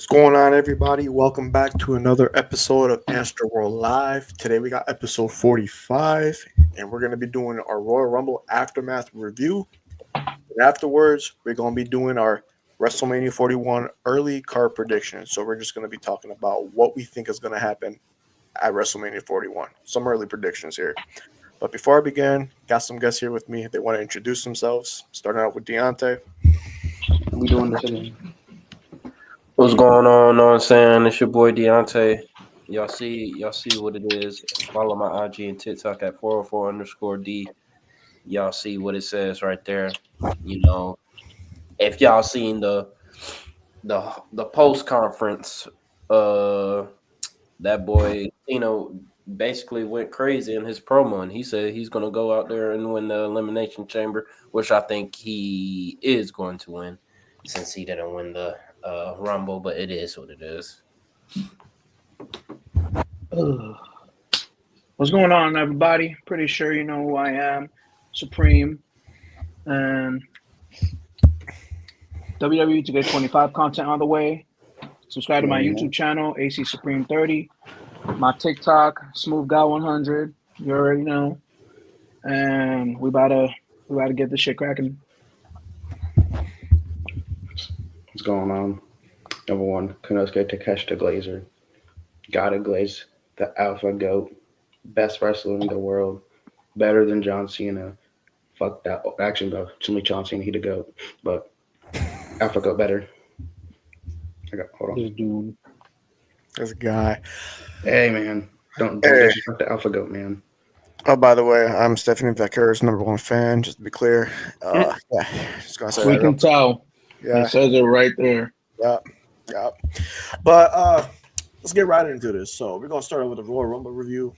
What's going on, everybody? Welcome back to another episode of Antstroworld Live. Today we got episode 45, and we're going to be doing our Royal Rumble Aftermath review. And afterwards, we're going to be doing our WrestleMania 41 early card predictions. So we're just going to be talking about what we think is going to happen at WrestleMania 41. Some early predictions here. But before I begin, got some guests here with me. They want to introduce themselves. Starting out with Deontay. We doing this again. What's going on? Know what I'm saying? It's your boy Deontay. Y'all see what it is. Follow my IG and TikTok at 404_D. Y'all see what it says right there. You know, if y'all seen the post conference, that boy, basically went crazy in his promo, and he said he's gonna go out there and win the Elimination Chamber, which I think he is going to win, since he didn't win the Rumble, but it is what it is. What's going on, everybody? Pretty sure you know who I am, Supreme, and WWE to get 25 content on the way. Subscribe to my YouTube channel, AC Supreme 30, my TikTok, Smooth Guy 100. You already know, and we about to get this shit cracking. What's going on? Number one, Konosuke Takeshita Glazer. Gotta glaze the Alpha Goat. Best wrestler in the world. Better than John Cena. Fuck that. Actually, no. Only John Cena, he the GOAT. But Alpha Goat better. Hold on. This dude. This guy. Hey, man. Don't disrespect the Alpha Goat, man. Oh, by the way, I'm Stephanie Vecchera's #1 fan, just to be clear. Just gonna say We that can tell. Yeah. It says it right there. Yeah. But let's get right into this. So we're gonna start with a Royal Rumble review.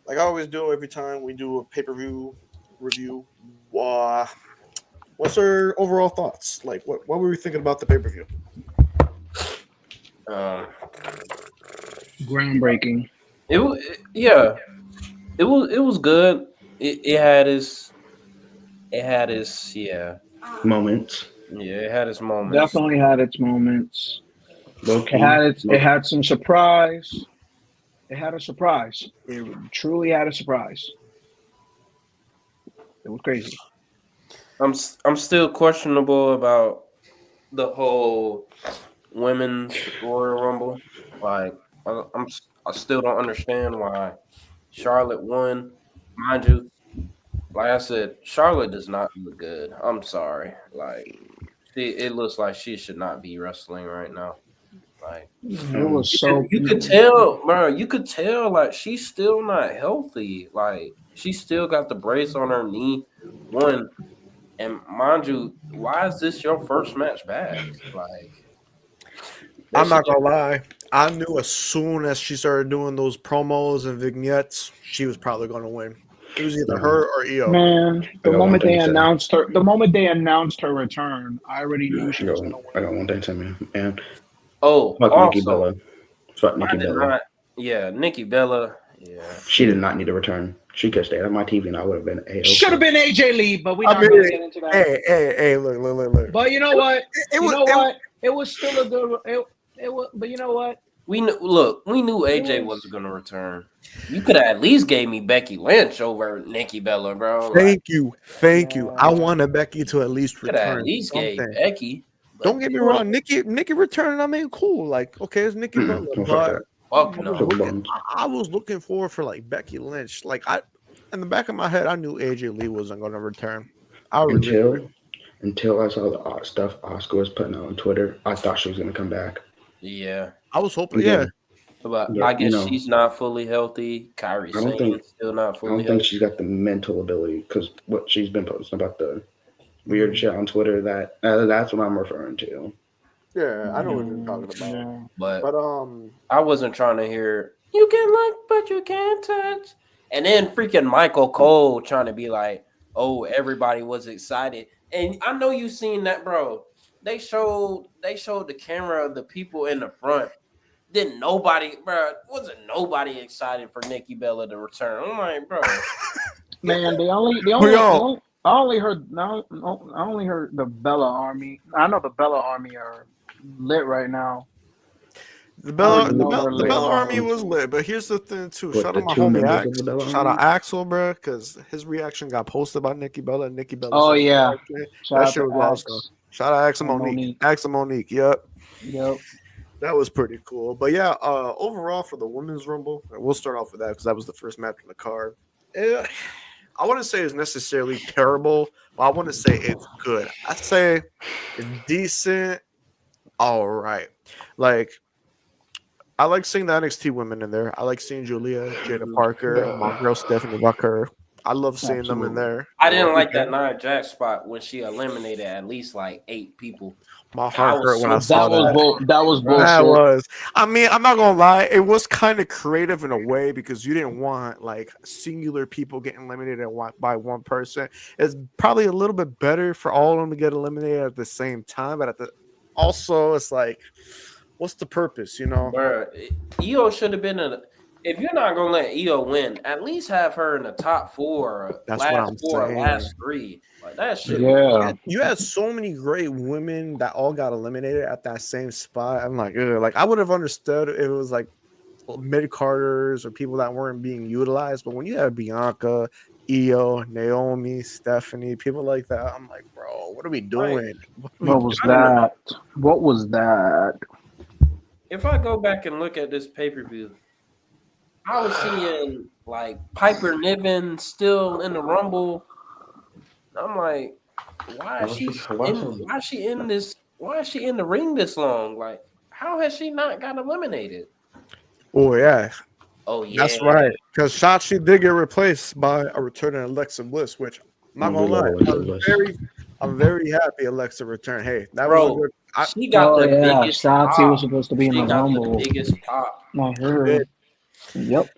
Like I always do every time we do a pay-per-view review. What's our overall thoughts? Like what were we thinking about the pay-per-view? Groundbreaking. It was good. It had its Moments. Yeah, it had its moments. Definitely had its moments. It had some surprise. It had a surprise. It truly had a surprise. It was crazy. I'm still questionable about the whole women's Royal Rumble. Like I still don't understand why Charlotte won. Mind you, like I said, Charlotte does not look good. I'm sorry. Like it looks like she should not be wrestling right now. Like it was you could tell, bro. You could tell like she's still not healthy. Like she still got the brace on her knee. One, and mind you, why is this your first match back? Like I'm not gonna lie. I knew as soon as she started doing those promos and vignettes, she was probably gonna win. It was either her or Io. Man, the moment they announced her return, I already knew she was gonna win. I got one thing to me, man. Fuck Nikki Bella. Fuck Nikki Bella. Nikki Bella. Yeah. She did not need to return. She could stay on my TV and I would have been A. Should have been AJ Lee, but we're not going to get into that. Hey, look. But you know what? It was still a good. But you know what? We knew AJ wasn't going to return. You could have at least gave me Becky Lynch over Nikki Bella, bro. Thank you. I wanted Becky to at least return. At least gave Becky. Don't get me wrong, Nikki returning. I mean, cool. Like, okay, it's Nikki Bella, but I was looking forward for like Becky Lynch. Like, in the back of my head, I knew AJ Lee wasn't going to return. Until I saw the stuff Oscar was putting out on Twitter, I thought she was going to come back. Yeah, I was hoping. Yeah. But I guess she's not fully healthy. Kyrie Sane still not fully healthy. I don't think she's got the mental ability because what she's been posting about the weird shit on Twitter, that's what I'm referring to. Yeah, I know what you're talking about. Yeah. But I wasn't trying to hear you can look but you can't touch. And then freaking Michael Cole trying to be like, oh, everybody was excited. And I know you seen that, bro. They showed the camera of the people in the front. Then nobody excited for Nikki Bella to return. I'm like, bro. Man, I only heard the Bella Army. I know the Bella Army are lit right now. The I Bella, already the know Bella, they're the lit. Bella Army was lit, but here's the thing too. What, Shout the out my two homie members Axe. of the Bella Shout out Army? Axel, bro, because his reaction got posted by Nikki Bella. And Nikki Bella Oh said yeah, reaction. shout That out shit to was awesome. Axe Shout out Axe and and Monique. Monique. Axe and Monique. Yep. Yep. That was pretty cool. But yeah, overall for the women's rumble, we'll start off with that because that was the first match on the card. I wouldn't say it's necessarily terrible, but I want to say it's good. I say it's decent. All right. Like I like seeing the NXT women in there. I like seeing Julia, Jada Parker, my girl Stephanie Walker. I love seeing them in Absolutely. there. I didn't like that Nia Jax spot when she eliminated at least like 8 people. My That heart hurt was when I so saw that. That was That bullshit. was. I mean, I'm not gonna lie. It was kind of creative in a way because you didn't want like singular people getting eliminated by one person. It's probably a little bit better for all of them to get eliminated at the same time, but also it's like, what's the purpose? You know? Bruh, Io should have been in. If you're not gonna let Io win, at least have her in the top 4, That's what I'm saying. last 3. Like that shit. Yeah. You had so many great women that all got eliminated at that same spot. I'm like, ugh. Like I would have understood if it was like mid carders or people that weren't being utilized, but when you have Bianca, Io, Naomi, Stephanie, people like that, I'm like, bro, what are we doing? What was that? What was that? If I go back and look at this pay-per-view, I was seeing like Piper Niven still in the Rumble. I'm like, why is she in this? Why is she in the ring this long? Like, how has she not got eliminated? Oh yeah, Oh yeah, that's right. Because Shotzi did get replaced by a returning Alexa Bliss, which I'm not gonna lie, I'm very happy Alexa returned. Hey, that was a good. she got the biggest Shotzi pop. was supposed to be in She the got Rumble. the biggest pop. I heard. Yep.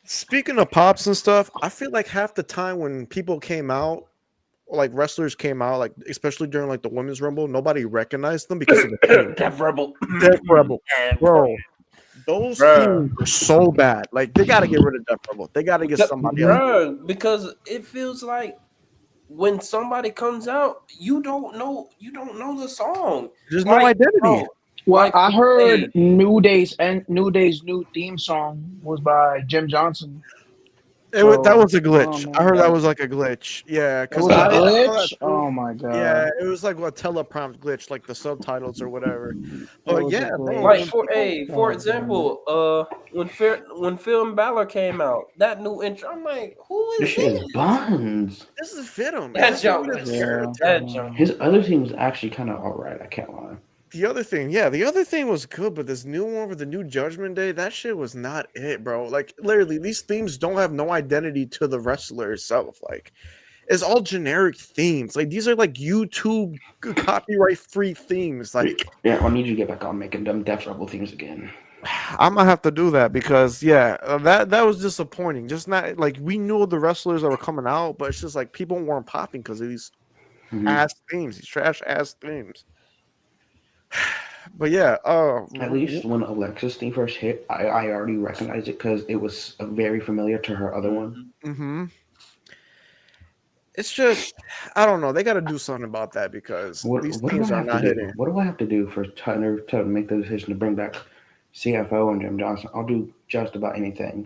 Speaking of pops and stuff, I feel like half the time when people came out, like wrestlers came out, like especially during like the women's rumble, nobody recognized them because of the theme. Death Rebel. Death Rebel, bro. Those themes are so bad. Like they got to get rid of Death Rebel. They got to get somebody else. Because it feels like when somebody comes out, you don't know the song. There's no identity. Bro, Well, like, I heard New Day's new theme song was by Jim Johnson. That was a glitch. man. I heard that was like a glitch. Yeah, It because was a glitch. Oh my god. yeah, it was like a teleprompt glitch, like the subtitles or whatever. But was yeah, a bro, like glitch. for example, when Finn Balor came out, that new intro, I'm like, who is This shit is buns. this is Venom. That jump? His other team was actually kind of alright. I can't lie. The other thing was good, but this new one with the new Judgment Day, that shit was not it, bro. Like literally, these themes don't have no identity to the wrestler itself. Like, it's all generic themes. Like these are like YouTube copyright free themes. Like, yeah, I need you to get back on making them Death Rebel themes again. I'm gonna have to do that because that was disappointing. Just not like we knew the wrestlers that were coming out, but it's just like people weren't popping because of these ass themes, these trash ass themes. But yeah, at least when Alexa's theme first hit, I already recognized it because it was very familiar to her other one. Mm-hmm. It's just I don't know. They got to do something about that because these themes are not hitting. What do I have to do for Tyler to make the decision to bring back CFO and Jim Johnson? I'll do just about anything.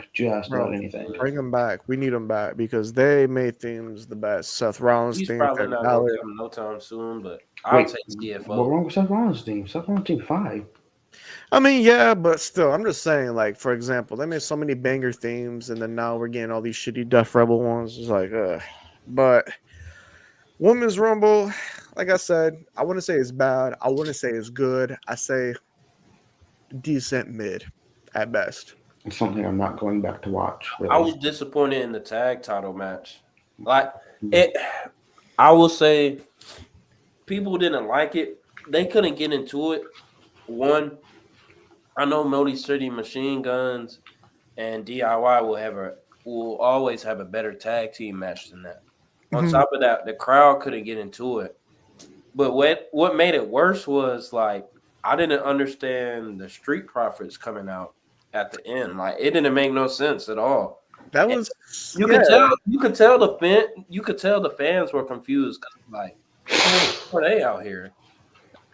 Bring them back. We need them back because they made themes the best. Seth Rollins' He's theme, probably not going to come no time soon, but I'll take CFO. What's wrong with Seth Rollins' team? Seth Rollins' team 5. I mean, yeah, but still, I'm just saying, like, for example, they made so many banger themes, and then now we're getting all these shitty Death Rebel ones. It's like, but Women's Rumble, like I said, I wouldn't say it's bad. I wouldn't say it's good. I say decent mid at best. It's something I'm not going back to watch. Really. I was disappointed in the tag title match. Like it, I will say, people didn't like it. They couldn't get into it. One, I know Motor City Machine Guns and DIY will always have a better tag team match than that. On top of that, the crowd couldn't get into it. But what made it worse was like I didn't understand the Street Profits coming out at the end. Like it didn't make no sense at all. That was you could tell the fans were confused because like who are they out here?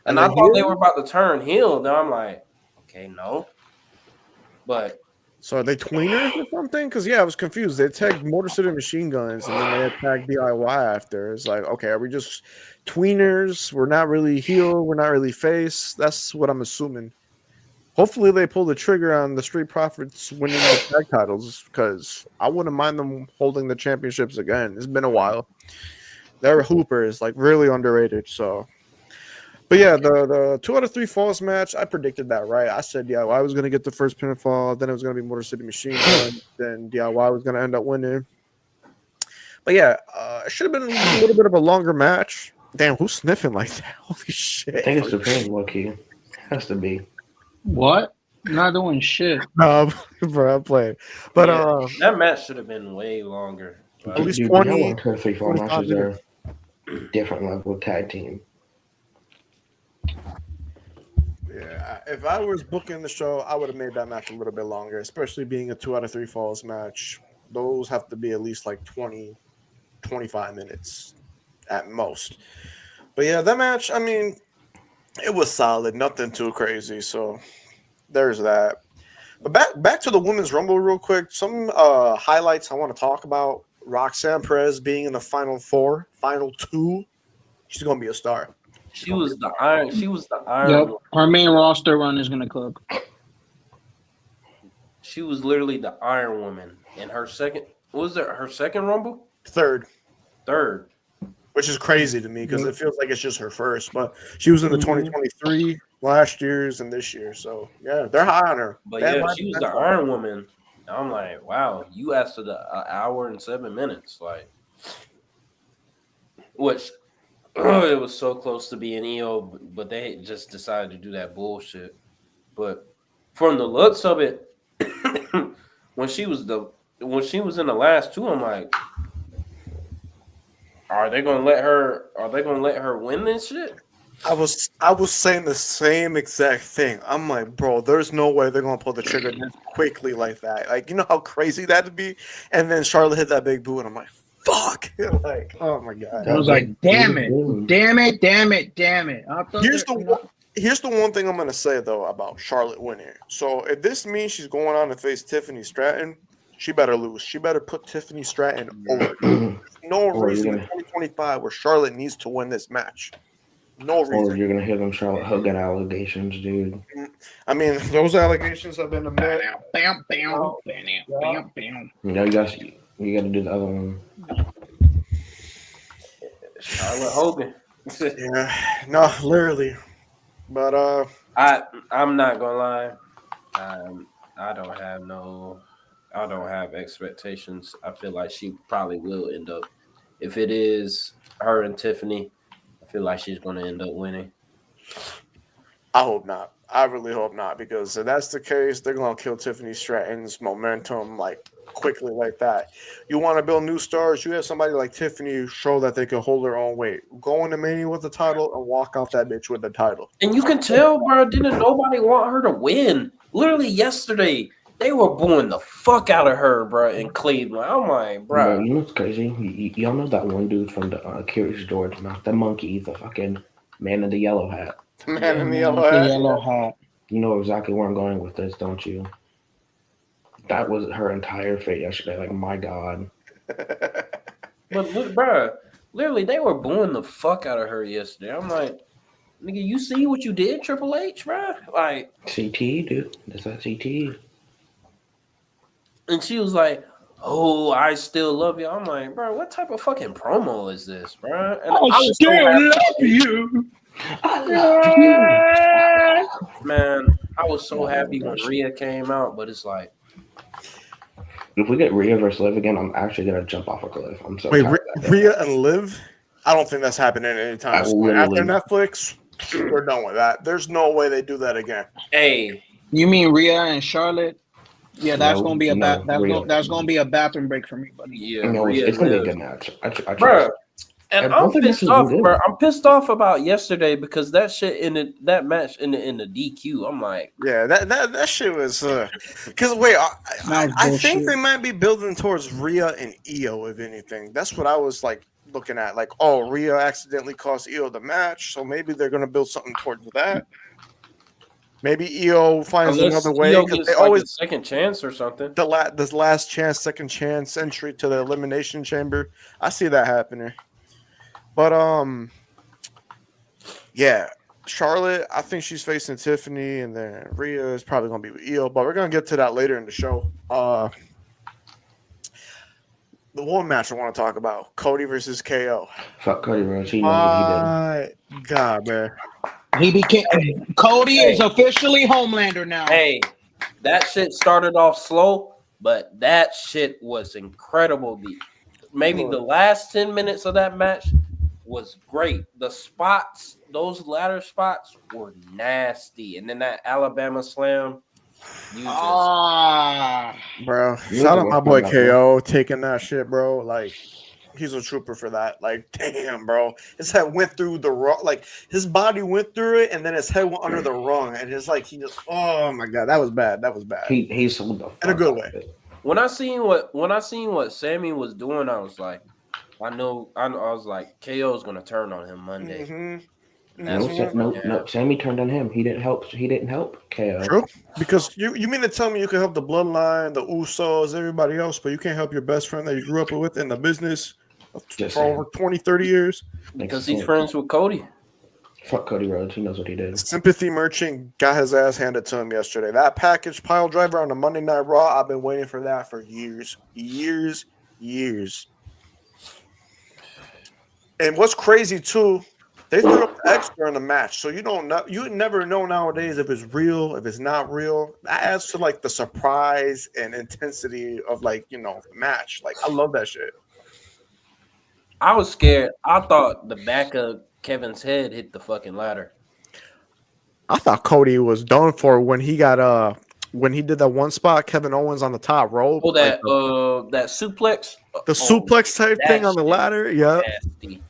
And I thought they were about to turn heel. Now I'm like, okay, no. But So are they tweeners or something? Because I was confused. They tagged Motor City Machine Guns and then they attacked DIY after. It's like, okay, are we just tweeners? We're not really heel. We're not really face. That's what I'm assuming. Hopefully they pull the trigger on the Street Profits winning the tag titles because I wouldn't mind them holding the championships again. It's been a while. Their Hooper is like really underrated. So, but yeah, the 2 out of 3 falls match, I predicted that right. I said DIY was going to get the first pinfall, then it was going to be Motor City Machine Gun, then DIY was going to end up winning. But yeah, it should have been a little bit of a longer match. Damn, who's sniffing like that? Holy shit! I think it's Supreme, low key. Has to be. What? Not doing shit. No, bro, I'm playing. But that match should have been way longer. at least Dude, 20, you know what? Her 3 fall 25 matches minutes. are different level tag team. Yeah, if I was booking the show, I would have made that match a little bit longer, especially being a 2 out of 3 falls match. Those have to be at least like 20, 25 minutes at most. But yeah, that match, I mean, it was solid, nothing too crazy. So there's that. But back to the Women's Rumble real quick. Some highlights I want to talk about. Roxanne Perez being in the final 4, final 2. She's gonna be a star. She was the iron. Yep. Her main roster run is gonna cook. She was literally the Iron Woman. And her second, was it her second Rumble? Third, Third. which is crazy to me because it feels like it's just her first. But she was in the 2023 last year's and this year, so yeah, they're high on her. But yeah, she was the Iron Woman. I'm like, wow, you lasted an hour and 7 minutes, like, which it was so close to being EO, but they just decided to do that bullshit. But from the looks of it, when she was in the last 2, I'm like, are they gonna let her win this shit? I was saying the same exact thing. I'm like, bro, there's no way they're gonna pull the trigger this quickly like that. Like, you know how crazy that'd be. And then Charlotte hit that big boo, and I'm like, fuck. Like, oh my god. I was like, damn it. Here's the one thing I'm gonna say though about Charlotte winning. So if this means she's going on to face Tiffany Stratton, she better lose. She better put Tiffany Stratton over. There's no reason in 2025 where Charlotte needs to win this match. No reason. Or you're gonna hear them Charlotte Hogan allegations, dude. I mean, those allegations have been met. Bam. You know, you gotta do the other one. Charlotte Hogan. Yeah, no, literally. But I'm not gonna lie. I don't have expectations. I feel like she probably will end up. If it is her and Tiffany, I feel like she's gonna end up winning. I hope not. I really hope not, because if that's the case, they're gonna kill Tiffany Stratton's momentum like quickly like that. You want to build new stars, you have somebody like Tiffany show that they can hold their own weight. Go into Mania with the title and walk off that bitch with the title. And you can tell, bro, didn't nobody want her to win. Literally yesterday, they were booing the fuck out of her, bro, in Cleveland. I'm like, bro. You know what's crazy? Y'all know that one dude from the Curious George, not the monkey, the fucking man in the yellow hat. Man in the yellow hat. You know exactly where I'm going with this, don't you? That was her entire fate yesterday. Like, my God. But look, bro, literally, they were booing the fuck out of her yesterday. I'm like, nigga, you see what you did, Triple H, bro? Like, CT, dude. That's that CT. and she was like, "Oh, I still love you." I'm like, bro, what type of fucking promo is this, bro? And I still love you. I love you, man. I was so happy when Rhea came out, but it's like, if we get Rhea versus Liv again, I'm actually gonna jump off a cliff. I'm so wait, tired of that. Rhea and Liv? I don't think that's happening anytime soon. After Netflix, we're done with that. There's no way they do that again. hey, You mean Rhea and Charlotte? Yeah, that's No, gonna be a no, Rhea. that's gonna be a bathroom break for me, buddy. yeah, No, Rhea it's gonna be a Liv. good match. I Bro. And And I'm both of pissed these off, are good. bro. I'm pissed off about yesterday because that shit that match in the DQ. I'm like, Yeah, that shit was because wait, I think they might be building towards Rhea and Io, if anything. That's what I was like looking at. Like, oh, Rhea accidentally cost Io the match, so maybe they're gonna build something towards that. Maybe EO finds Unless another way Io because gets they like always a second chance or something. this last chance, second chance entry to the elimination chamber. I see that happening. But yeah, Charlotte, I think she's facing Tiffany, and then Rhea is probably gonna be with Io. But we're gonna get to that later in the show. The one match I want to talk about: Cody versus KO. Fuck Cody Rhodes. He knows what he did. My God, man. He became Cody is Hey. officially Homelander now. Hey, that shit started off slow, but that shit was incredible. Maybe the last 10 minutes of that match was great. The spots, those ladder spots were nasty. And then that Alabama slam, you just Bro, You shout know out my what boy I'm talking KO taking that shit, bro. Like, he's a trooper for that. Like, damn, bro. His head went through the rung. Like, his body went through it, and then his head went under the rung. And it's like, he just, oh my God, that was bad. That was bad. He sold the fuck In a good out way. of it. when I seen what Sammy was doing, I was like, I was like, KO's gonna turn on him Monday. Mm-hmm. That's No. Sammy turned on him. He didn't help KO. True. Because you mean to tell me you can help the bloodline, the Usos, everybody else, but you can't help your best friend that you grew up with in the business Just for over 20, 30 years? because he's friends with Cody. Fuck Cody Rhodes. He knows what he did. Sympathy merchant got his ass handed to him yesterday. That package pile driver on the Monday Night Raw, I've been waiting for that for years. And what's crazy too, they threw up the X during the match, so you don't know. You never know nowadays if it's real, if it's not real. That adds to like the surprise and intensity of the match. Like I love that shit. I was scared. I thought the back of Kevin's head hit the fucking ladder. I thought Cody was done for when he got when he did that one spot, Kevin Owens on the top rope. Oh, that that suplex, the suplex type thing on the shit ladder. Yeah, nasty.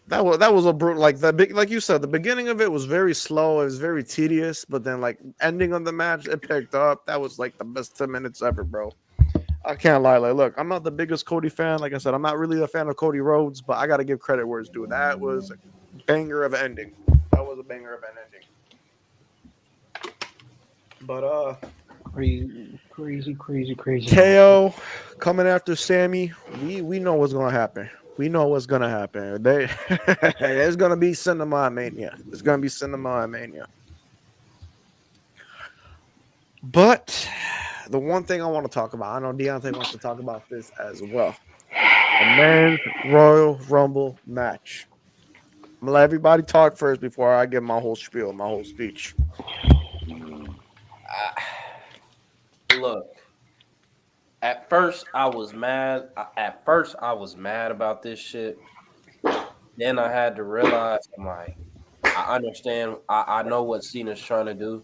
that was a brutal. Like you said, the beginning of it was very slow. It was very tedious, but then like ending of the match, it picked up. That was like the best 10 minutes ever, bro. I can't lie. Like, look, I'm not the biggest Cody fan. Like I said, I'm not really a fan of Cody Rhodes, but I got to give credit where it's due. That was a banger of an ending. But Crazy. KO coming after Sammy. We know what's gonna happen. We know what's gonna happen. There's gonna be Cinema Mania. There's gonna be Cinema Mania. But the one thing I want to talk about, I know Deontay wants to talk about this as well. The men's Royal Rumble match. I'm gonna let everybody talk first before I give my whole spiel, my whole speech. Look, at first I was mad. I was mad about this shit. Then I had to realize, I'm like, I understand. I know what Cena's trying to do.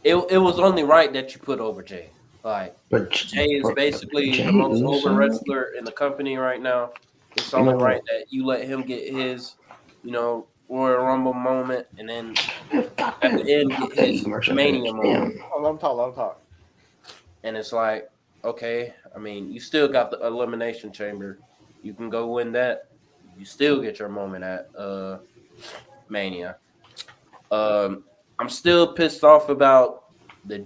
It was only right that you put over Jay. Like, But Jay is basically Jay the most Uso? over wrestler in the company right now. It's only right that you let him get his, Royal Rumble moment, and then at the end get his Mania moment. Let him talk. And it's like, okay, I mean, you still got the Elimination Chamber. You can go win that. You still get your moment at Mania. I'm still pissed off about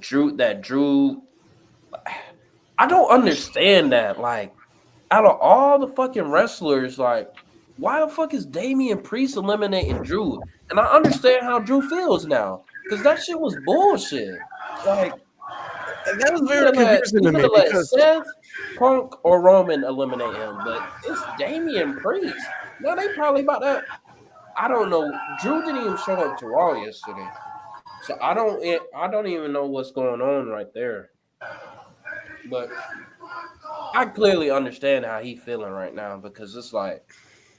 Drew. I don't understand that. Like, out of all the fucking wrestlers, like, why the fuck is Damian Priest eliminating Drew? And I understand how Drew feels now, because that shit was bullshit. Like, That was very confusing to me let because Seth, Punk, or Roman eliminate him, but it's Damian Priest. Now they probably about that. I don't know. Drew didn't even show up to Raw yesterday, so I don't even know what's going on right there. But I clearly understand how he's feeling right now, because it's like,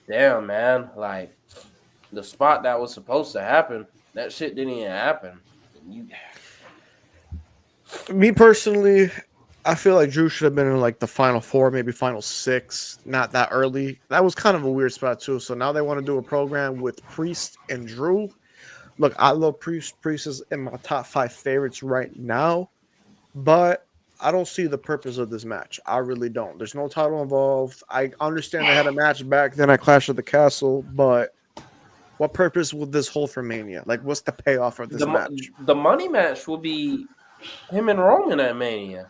damn, man, like the spot that was supposed to happen, that shit didn't even happen. me personally, I feel like Drew should have been in like the final four, maybe final six, not that early. That was kind of a weird spot too. So now they want to do a program with Priest and Drew. Look, I love Priest. Priest is in my top 5 favorites right now, but I don't see the purpose of this match. I really don't. There's no title involved. I understand they had a match back then at Clash of the Castle, but What purpose will this hold for Mania? Like, what's the payoff of this match? The money match will be him and Roman at Mania.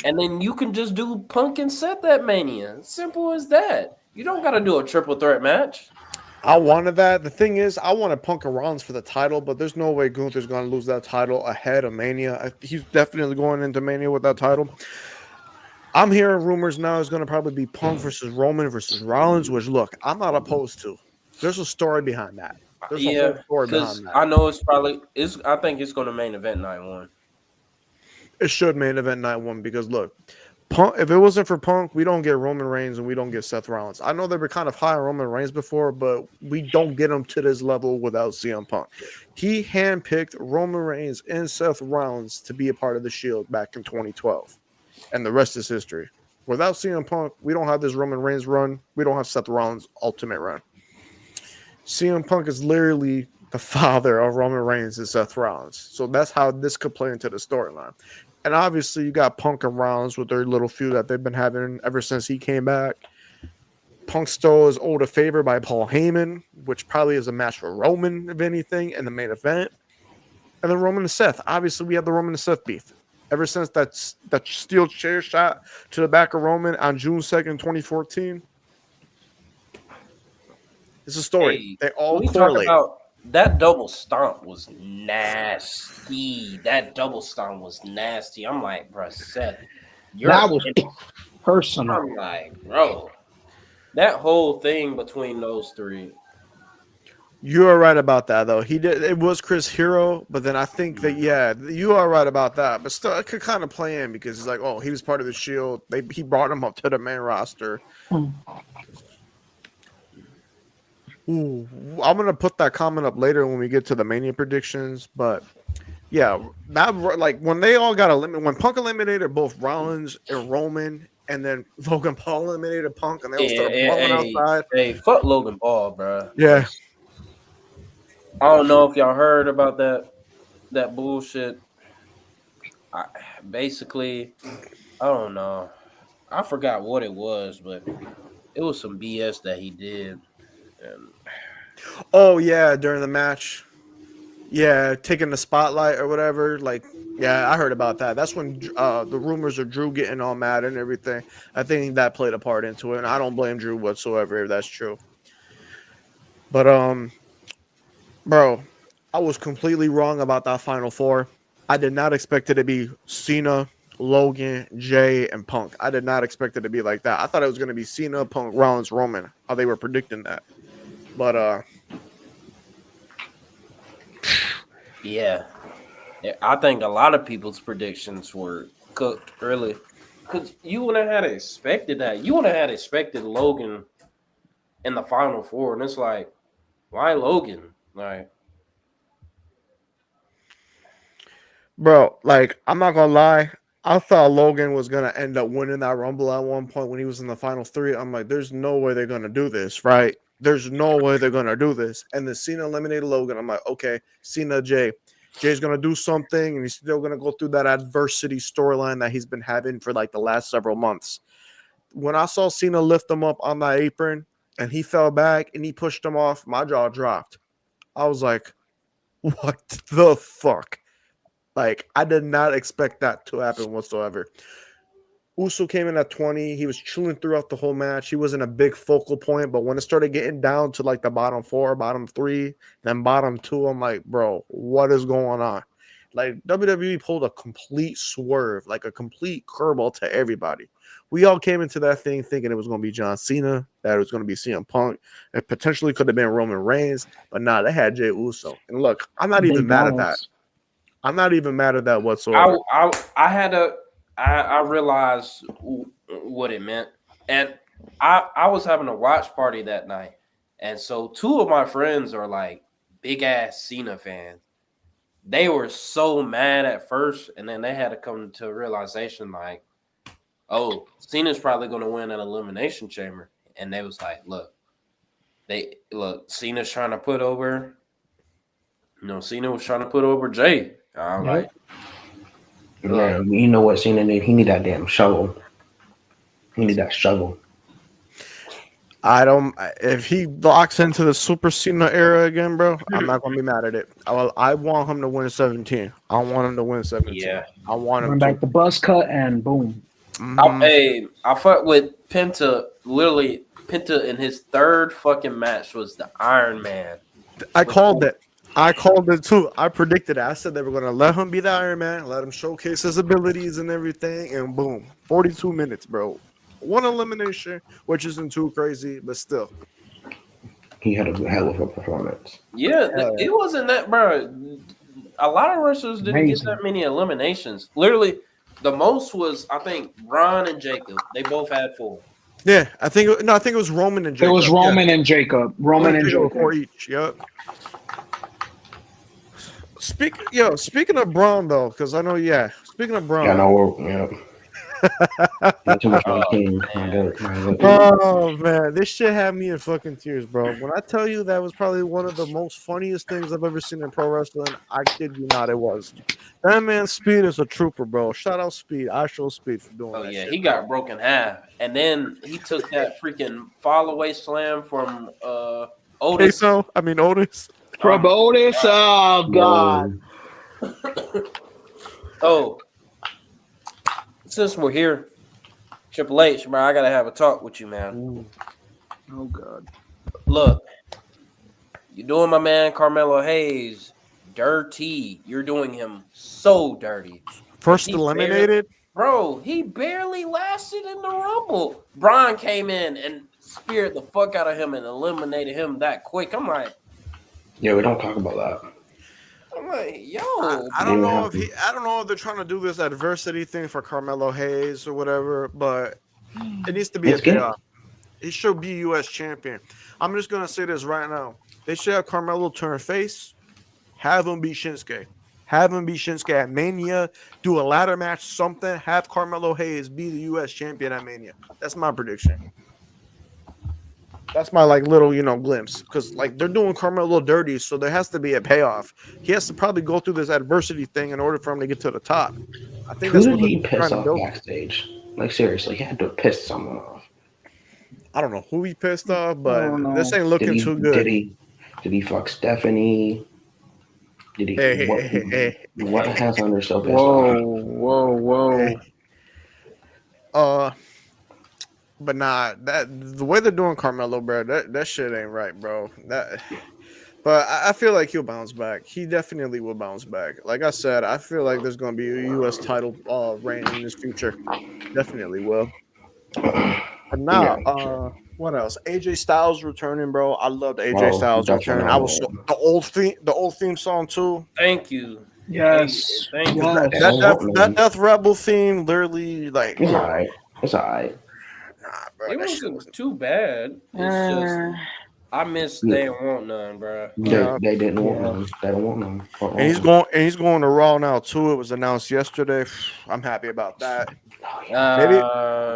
And then you can just do Punk and Seth at Mania. Simple as that. You don't got to do a triple threat match. I wanted that. The thing is, I wanted Punk and Rollins for the title, but there's no way Gunther's going to lose that title ahead of Mania. He's definitely going into Mania with that title. I'm hearing rumors now it's going to probably be Punk versus Roman versus Rollins, which, look, I'm not opposed to. There's a story behind that. There's a whole story because behind that. I know it's probably is. I think it's going to main event night one. It should main event night one because, look, Punk, if it wasn't for Punk, we don't get Roman Reigns and we don't get Seth Rollins. I know they were kind of high on Roman Reigns before, but we don't get him to this level without CM Punk. He handpicked Roman Reigns and Seth Rollins to be a part of the Shield back in 2012, and the rest is history. Without CM Punk, we don't have this Roman Reigns run. We don't have Seth Rollins' ultimate run. CM Punk is literally the father of Roman Reigns and Seth Rollins. So that's how this could play into the storyline. And obviously, you got Punk and Rollins with their little feud that they've been having ever since he came back. Punk stole is owed a favor by Paul Heyman, which probably is a match for Roman, if anything, in the main event. And then Roman and Seth. Obviously, we have the Roman and Seth beef. Ever since that steel chair shot to the back of Roman on June 2nd, 2014. It's a story. Hey, they all we correlate. Talk about that double stomp was nasty. That double stomp was nasty. I'm like, bro, Seth, That was personal. I'm like, bro, that whole thing between those three. You are right about that, though. He did. It was Chris Hero, but then I think that you are right about that. But still, it could kind of play in because it's like, oh, he was part of the Shield. He brought him up to the main roster. Ooh, I'm gonna put that comment up later when we get to the Mania predictions. But yeah, that like when they all got eliminated, when Punk eliminated both Rollins and Roman, and then Logan Paul eliminated Punk, and they all started balling outside. Hey, fuck Logan Paul, bro. Yeah. I don't know if y'all heard about that bullshit. Basically, I don't know. I forgot what it was, but it was some BS that he did. And oh yeah, during the match, yeah, taking the spotlight or whatever. Like, yeah, I heard about that. That's when the rumors of Drew getting all mad and everything. I think that played a part into it, and I don't blame Drew whatsoever if that's true. But bro, I was completely wrong about that Final Four. I did not expect it to be Cena, Logan, Jay, and Punk. I did not expect it to be like that. I thought it was going to be Cena, Punk, Rollins, Roman. How they were predicting that. But yeah, I think a lot of people's predictions were cooked early because you wouldn't have expected that. You wouldn't have expected Logan in the Final Four, and it's like, why Logan? Like, bro, like, I'm not gonna lie. I thought Logan was gonna end up winning that Rumble at one point when he was in the final three. I'm like, there's no way they're gonna do this, right? There's no way they're gonna do this. And then Cena eliminated Logan. I'm like, okay, Cena, Jay's gonna do something, and he's still gonna go through that adversity storyline that he's been having for like the last several months. When I saw Cena lift him up on that apron and he fell back and he pushed him off, my jaw dropped. I was like, what the fuck? Like, I did not expect that to happen whatsoever. Uso came in at 20. He was chilling throughout the whole match. He wasn't a big focal point, but when it started getting down to like the bottom four, bottom three, then bottom two, I'm like, bro, what is going on? Like, WWE pulled a complete swerve, like a complete curveball to everybody. We all came into that thing thinking it was going to be John Cena, that it was going to be CM Punk. It potentially could have been Roman Reigns, but nah, they had Jey Uso. And look, I'm not even mad at that. I'm not even mad at that whatsoever. I realized what it meant, and I was having a watch party that night, and so two of my friends are like big ass Cena fans. They were so mad at first, and then they had to come to a realization like, oh, Cena's probably going to win an Elimination Chamber, and they was like, look, Cena's trying to put over. Cena was trying to put over Jay. I'm like, man, you know what Cena need? He need that damn shovel. He need that shovel. I don't. If he locks into the Super Cena era again, bro, I'm not gonna be mad at it. I want him to win 17. I want him to win 17. Yeah. I want him Run to. back the buzz cut and boom. Mhm. I fuck with Penta. Literally, Penta in his third fucking match was the Iron Man. I called it. I called it too. I predicted it. I said they were gonna let him be the Iron Man, let him showcase his abilities and everything, and boom, 42 minutes, bro. One elimination, which isn't too crazy, but still. He had a hell of a performance. Yeah, Hell yeah. it wasn't that, bro. A lot of wrestlers didn't get Amazing. that many eliminations. Literally, the most was I think Ron and Jacob. They both had 4. Yeah, I think it was Roman and It Jacob. was Roman and Jacob. Roman and Jacob, Jacob. 4 each. Yep. Speaking of Braun though, because I know, Speaking of Braun, Yeah, no, yeah. Not too much on the king. My God. oh man, this shit had me in fucking tears, bro. When I tell you that was probably one of the most funniest things I've ever seen in pro wrestling, I kid you not, it was. That man Speed is a trooper, bro. Shout out Speed. I show Speed for doing Oh that yeah, shit. he got broken half, and then he took that freaking fall away slam from Otis. Otis. From Otis. Oh God. Oh, since we're here, Triple H, bro, I gotta have a talk with you, man. Oh God. Look, you're doing my man Carmelo Hayes dirty. You're doing him so dirty. First He eliminated. Bro, he barely lasted in the Rumble. Brian came in and speared the fuck out of him and eliminated him that quick. I'm like, Yeah, we don't talk about that. yo. I don't know if they're trying to do this adversity thing for Carmelo Hayes or whatever, but it needs to be a payoff. He should be U.S. champion. I'm just gonna say this right now. They should have Carmelo turn face, have him beat Shinsuke. Have him beat Shinsuke at Mania, do a ladder match, something. Have Carmelo Hayes be the U.S. champion at Mania. That's my prediction. That's my little glimpse, because they're doing Carmelo dirty, so there has to be a payoff. He has to probably go through this adversity thing in order for him to get to the top. I think Who that's did what he they're piss trying to off build. backstage? Like seriously, he had to piss someone off. I don't know who he pissed off, I but don't know. this ain't looking too good. Did he fuck Stephanie? Did he? What has under so pissed off? Whoa. But nah, that the way they're doing Carmelo, bro, that shit ain't right, bro. But I feel like he'll bounce back. He definitely will bounce back. Like I said, I feel like there's gonna be a U.S. title reign in his future. Definitely will. But now, Yeah, what else? AJ Styles returning, bro. I loved AJ oh, Styles that's returning. I was phenomenal. the old theme song too. Thank you. Yes. Thank you. Yes. That Death Rebel theme, literally, It's alright. It's alright. nah, bro. It That shit wasn't was too bad. It's just I miss They Don't Want None, bro. They didn't want none. They don't want none. And he's going to Raw now too. It was announced yesterday. I'm happy about that.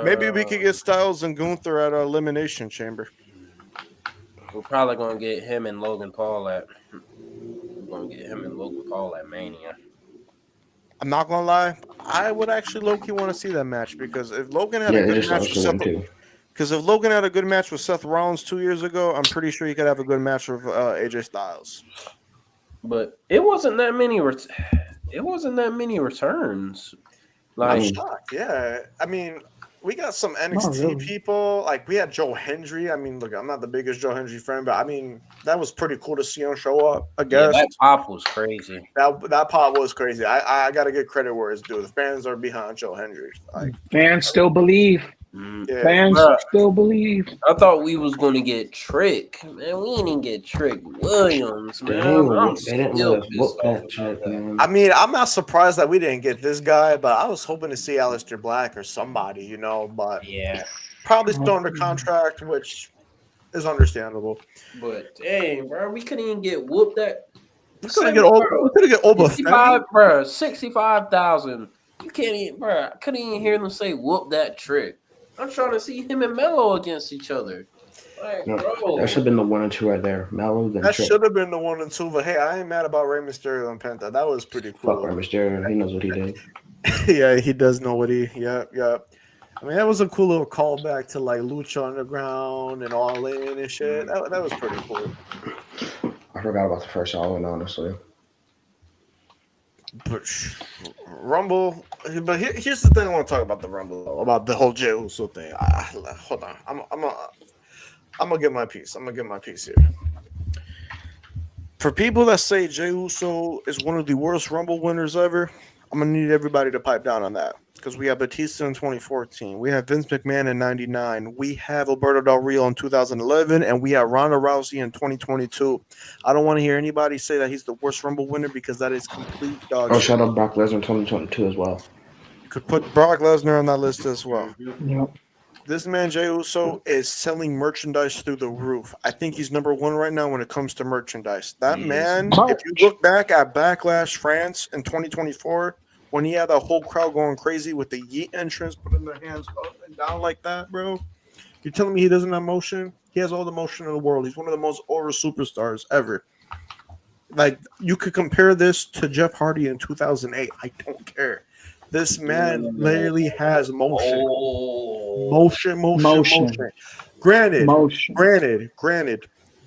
Maybe we could get Styles and Gunther at our Elimination Chamber. We're probably gonna get him and Logan Paul at. We're gonna get him and Logan Paul at Mania. I'm not gonna lie. I would actually low key want to see that match, because if Logan had a good match with Seth, if Logan had a good match with Seth Rollins 2 years ago, I'm pretty sure he could have a good match with AJ Styles. But it wasn't that many. It wasn't that many returns. I'm shocked. Yeah, I mean, we got some NXT people. Like, we had Joe Hendry. I mean, look, I'm not the biggest Joe Hendry fan, but I mean, that was pretty cool to see him show up. I guess that pop was crazy. That pop was crazy. I got to give credit where it's due. The fans are behind Joe Hendry. Fans still believe. Yeah. Fans still believe. I thought we was going to get Trick. Man, we didn't get Trick Williams, man. I mean, I'm not surprised that we didn't get this guy, but I was hoping to see Aleister Black or somebody, but yeah, probably still under contract, which is understandable. But dang, bro, we couldn't even get whooped that. We couldn't get over 65, bro. 65,000. You can't even, bro. I couldn't even hear them say whoop that Trick. I'm trying to see him and Melo against each other. Like, bro. That should have been the 1 and 2 right there. Melo, then that should have been the 1 and 2. But hey, I ain't mad about Rey Mysterio and Penta. That was pretty cool. Fuck Rey Mysterio. He knows what he did. Yeah, he does know what he. Yep. I mean, that was a cool little callback to like Lucha Underground and All In and shit. That was pretty cool. I forgot about the first All In, honestly. But Rumble, but here's the thing I want to talk about the Rumble, though, about the whole Jey Uso thing. Hold on, I'm gonna get my piece. I'm gonna get my piece here. For people that say Jey Uso is one of the worst Rumble winners ever, I'm gonna need everybody to pipe down on that because we have Batista in 2014, we have Vince McMahon in '99, we have Alberto Del Rio in 2011, and we have Ronda Rousey in 2022. I don't want to hear anybody say that he's the worst Rumble winner because that is complete dog Oh, shit. shout out Brock Lesnar 2022 as well. You could put Brock Lesnar on that list as well. Yep. This man Jey Uso is selling merchandise through the roof. I think he's number one right now when it comes to merchandise. That man, if you look back at Backlash France in 2024, when he had that whole crowd going crazy with the Yeet entrance, putting their hands up and down like that, bro. You're telling me he doesn't have motion? He has all the motion in the world. He's one of the most over superstars ever. Like, you could compare this to Jeff Hardy in 2008. I don't care. This man literally has motion. Motion. Granted,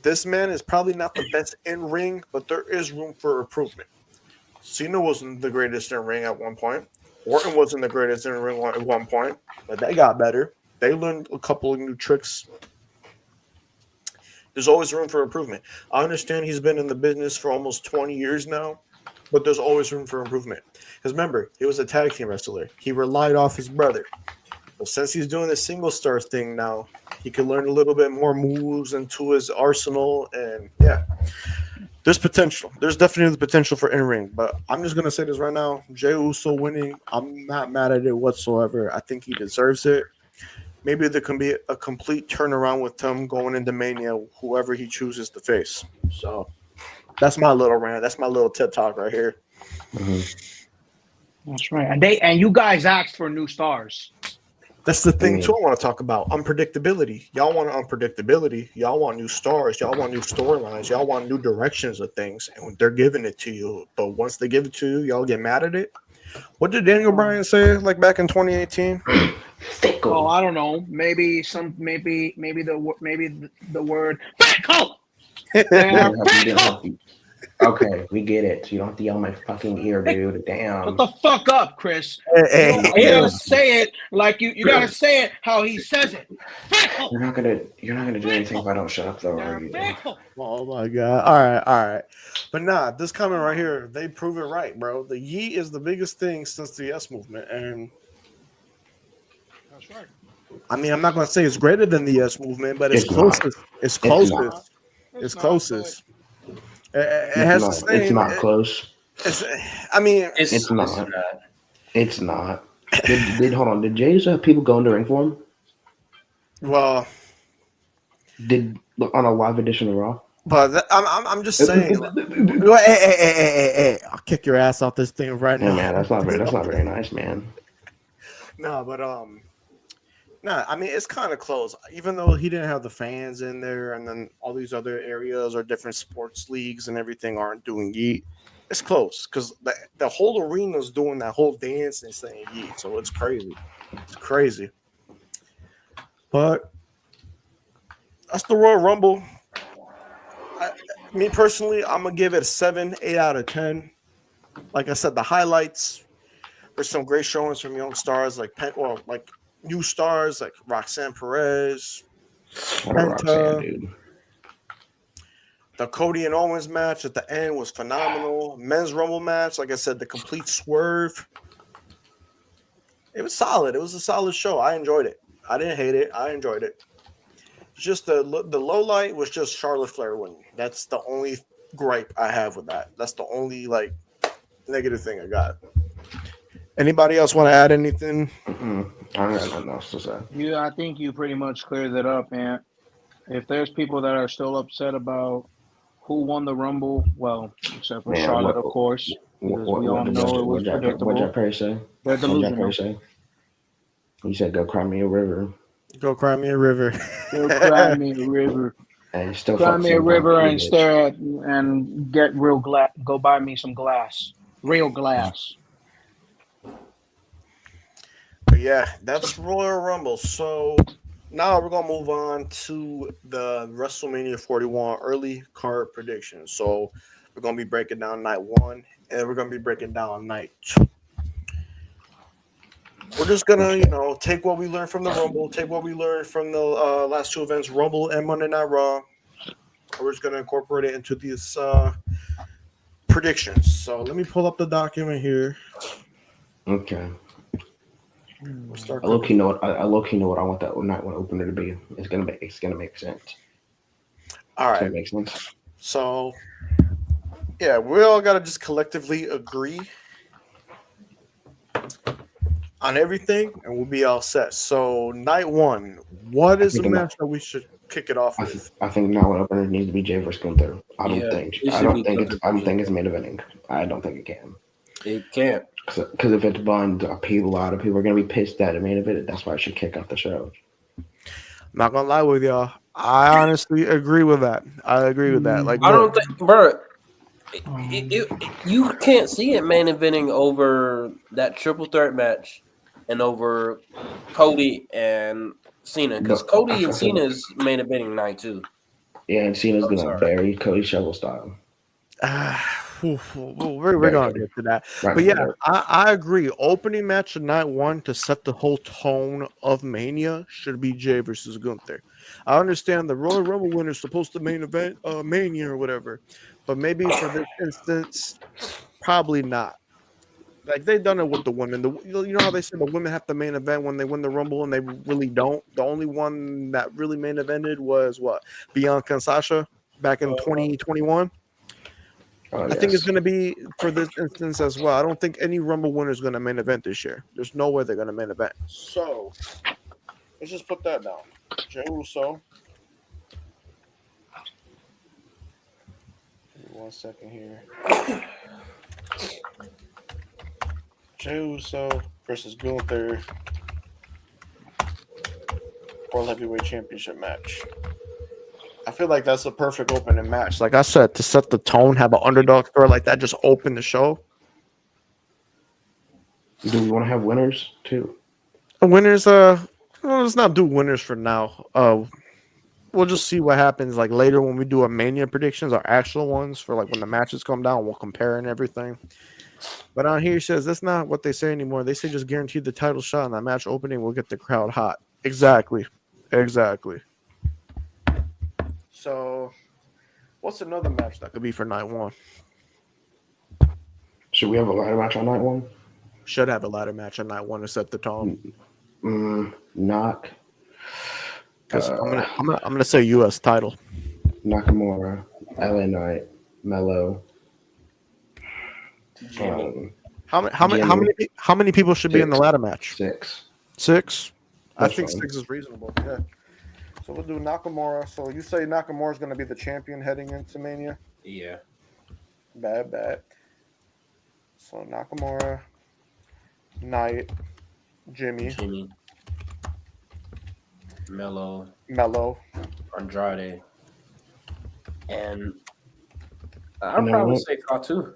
this man is probably not the best in ring, but there is room for improvement. Cena wasn't the greatest in ring at one point. Orton wasn't the greatest in ring at one point, but they got better. They learned a couple of new tricks. There's always room for improvement. I understand he's been in the business for almost 20 years now, but there's always room for improvement. Because remember, he was a tag team wrestler. He relied off his brother. Well, since he's doing the single star thing now, he can learn a little bit more moves into his arsenal. And yeah, there's potential. There's definitely the potential for in-ring. But I'm just going to say this right now. Jey Uso winning, I'm not mad at it whatsoever. I think he deserves it. Maybe there can be a complete turnaround with him going into Mania, whoever he chooses to face. So that's my little rant. That's my little TED Talk right here. Mm-hmm. That's right. And you guys asked for new stars. That's the thing, too, I want to talk about. Unpredictability. Y'all want unpredictability. Y'all want new stars. Y'all want new storylines. Y'all want new directions of things. And they're giving it to you. But once they give it to you, y'all get mad at it. What did Daniel Bryan say like back in 2018? Oh, I don't know. Maybe the word fickle. Okay, we get it. You don't have to yell in my fucking ear, dude. Damn. Shut the fuck up, Chris. Hey, you gotta say it like you gotta say it how he says it. Fickle. You're not gonna do anything if I don't shut up, though, are you? Oh my god! All right. But nah, this comment right here, they prove it right, bro. The Yeet is the biggest thing since the Yes movement, and that's right. I mean, I'm not gonna say it's greater than the Yes movement, but it's closest. It's closest. It's closest. It has the same. It's not close. I mean, it's not. It's not. Hold on. Did Jey Uso have people go into ring for him? Well, did on a live edition of Raw? But I'm just saying. Hey! I'll kick your ass off this thing right now. Man, that's not very nice, man. No, but I mean, it's kind of close. Even though he didn't have the fans in there, and then all these other areas or different sports leagues and everything aren't doing Yeet, it's close because the whole arena's doing that whole dance and saying Yeet. So it's crazy. It's crazy. But that's the Royal Rumble. Me personally, I'm going to give it a 7, 8 out of 10. Like I said, the highlights were some great showings from young stars like new stars like Roxanne Perez, Penta. Dude. The Cody and Owens match at the end was phenomenal. Men's Rumble match, like I said, the complete swerve. It was solid. It was a solid show. I enjoyed it. I didn't hate it. I enjoyed it. Just the low light was just Charlotte Flair winning. That's the only gripe I have with that. That's the only negative thing I got. Anybody else want to add anything? I don't got nothing else to say. Yeah, I think you pretty much cleared that up, man. If there's people that are still upset about who won the Rumble, well, except for Charlotte, of course, because we all know it was predictable. What did Perry say? They're delusional. You said, "Go cry me a river." Go cry me a river. Go cry me a river. And still cry me a river and stare at and get real glass. Go buy me some glass, real glass. But yeah, that's Royal Rumble. So now we're gonna move on to the WrestleMania 41 early card predictions. So we're gonna be breaking down night one, and we're gonna be breaking down night two. We're just gonna, take what we learned from the Rumble, take what we learned from the last two events, Rumble and Monday Night Raw. We're just gonna incorporate it into these predictions. So let me pull up the document here. Okay. We'll start. I low key know what I want that night one opener to be. It's gonna make sense. All It's right. gonna make sense. So yeah, we all gotta just collectively agree on everything, and we'll be all set. So night one, what is the match that we should kick it off with? I think night one opener needs to be Jay versus Gunther. I don't think it's main eventing. I don't think it can. It can't. Because if it's Bond, a lot of people are going to be pissed at the main event. That's why I should kick off the show. Not gonna lie with y'all, I honestly agree with that. I agree with that. Like, I don't think, bro. You can't see it main eventing over that triple threat match and over Cody and Cena, because Cody and Cena's main eventing night too. Yeah, and Cena's gonna bury Cody Shovel style. We're gonna get to that, but yeah, I agree. Opening match of night one to set the whole tone of Mania should be Jay versus Gunther. I understand the Royal Rumble winner is supposed to main event Mania or whatever, but maybe for this instance, probably not. Like they've done it with the women. You know how they say the women have to main event when they win the Rumble, and they really don't. The only one that really main evented was what, Bianca and Sasha back in 2021. I think it's going to be for this instance as well. I don't think any Rumble winner is going to main event this year. There's no way they're going to main event. So let's just put that down. Jey Uso. Give me 1 second here. Jey Uso versus Gunther, World Heavyweight Championship match. I feel like that's a perfect opening match. Like I said, to set the tone, have an underdog story like that, just open the show. Do we want to have winners too? Winners, let's not do winners for now. We'll just see what happens like later when we do our Mania predictions, our actual ones for like when the matches come down, we'll compare and everything. But on here it says that's not what they say anymore. They say just guarantee the title shot in that match opening will get the crowd hot. Exactly. So, what's another match that could be for night one? Should we have a ladder match on night one? Should have a ladder match on night one to set the tone. Not. I'm gonna say U.S. title. Nakamura, LA Knight, Mello. How many people should be in the ladder match? 6. 6. I think fine. 6 is reasonable. Yeah. So we'll do Nakamura. So you say Nakamura is going to be the champion heading into Mania? Yeah. Bad. So Nakamura, Knight, Jimmy, Mello, Andrade, and I'd probably say Fatu.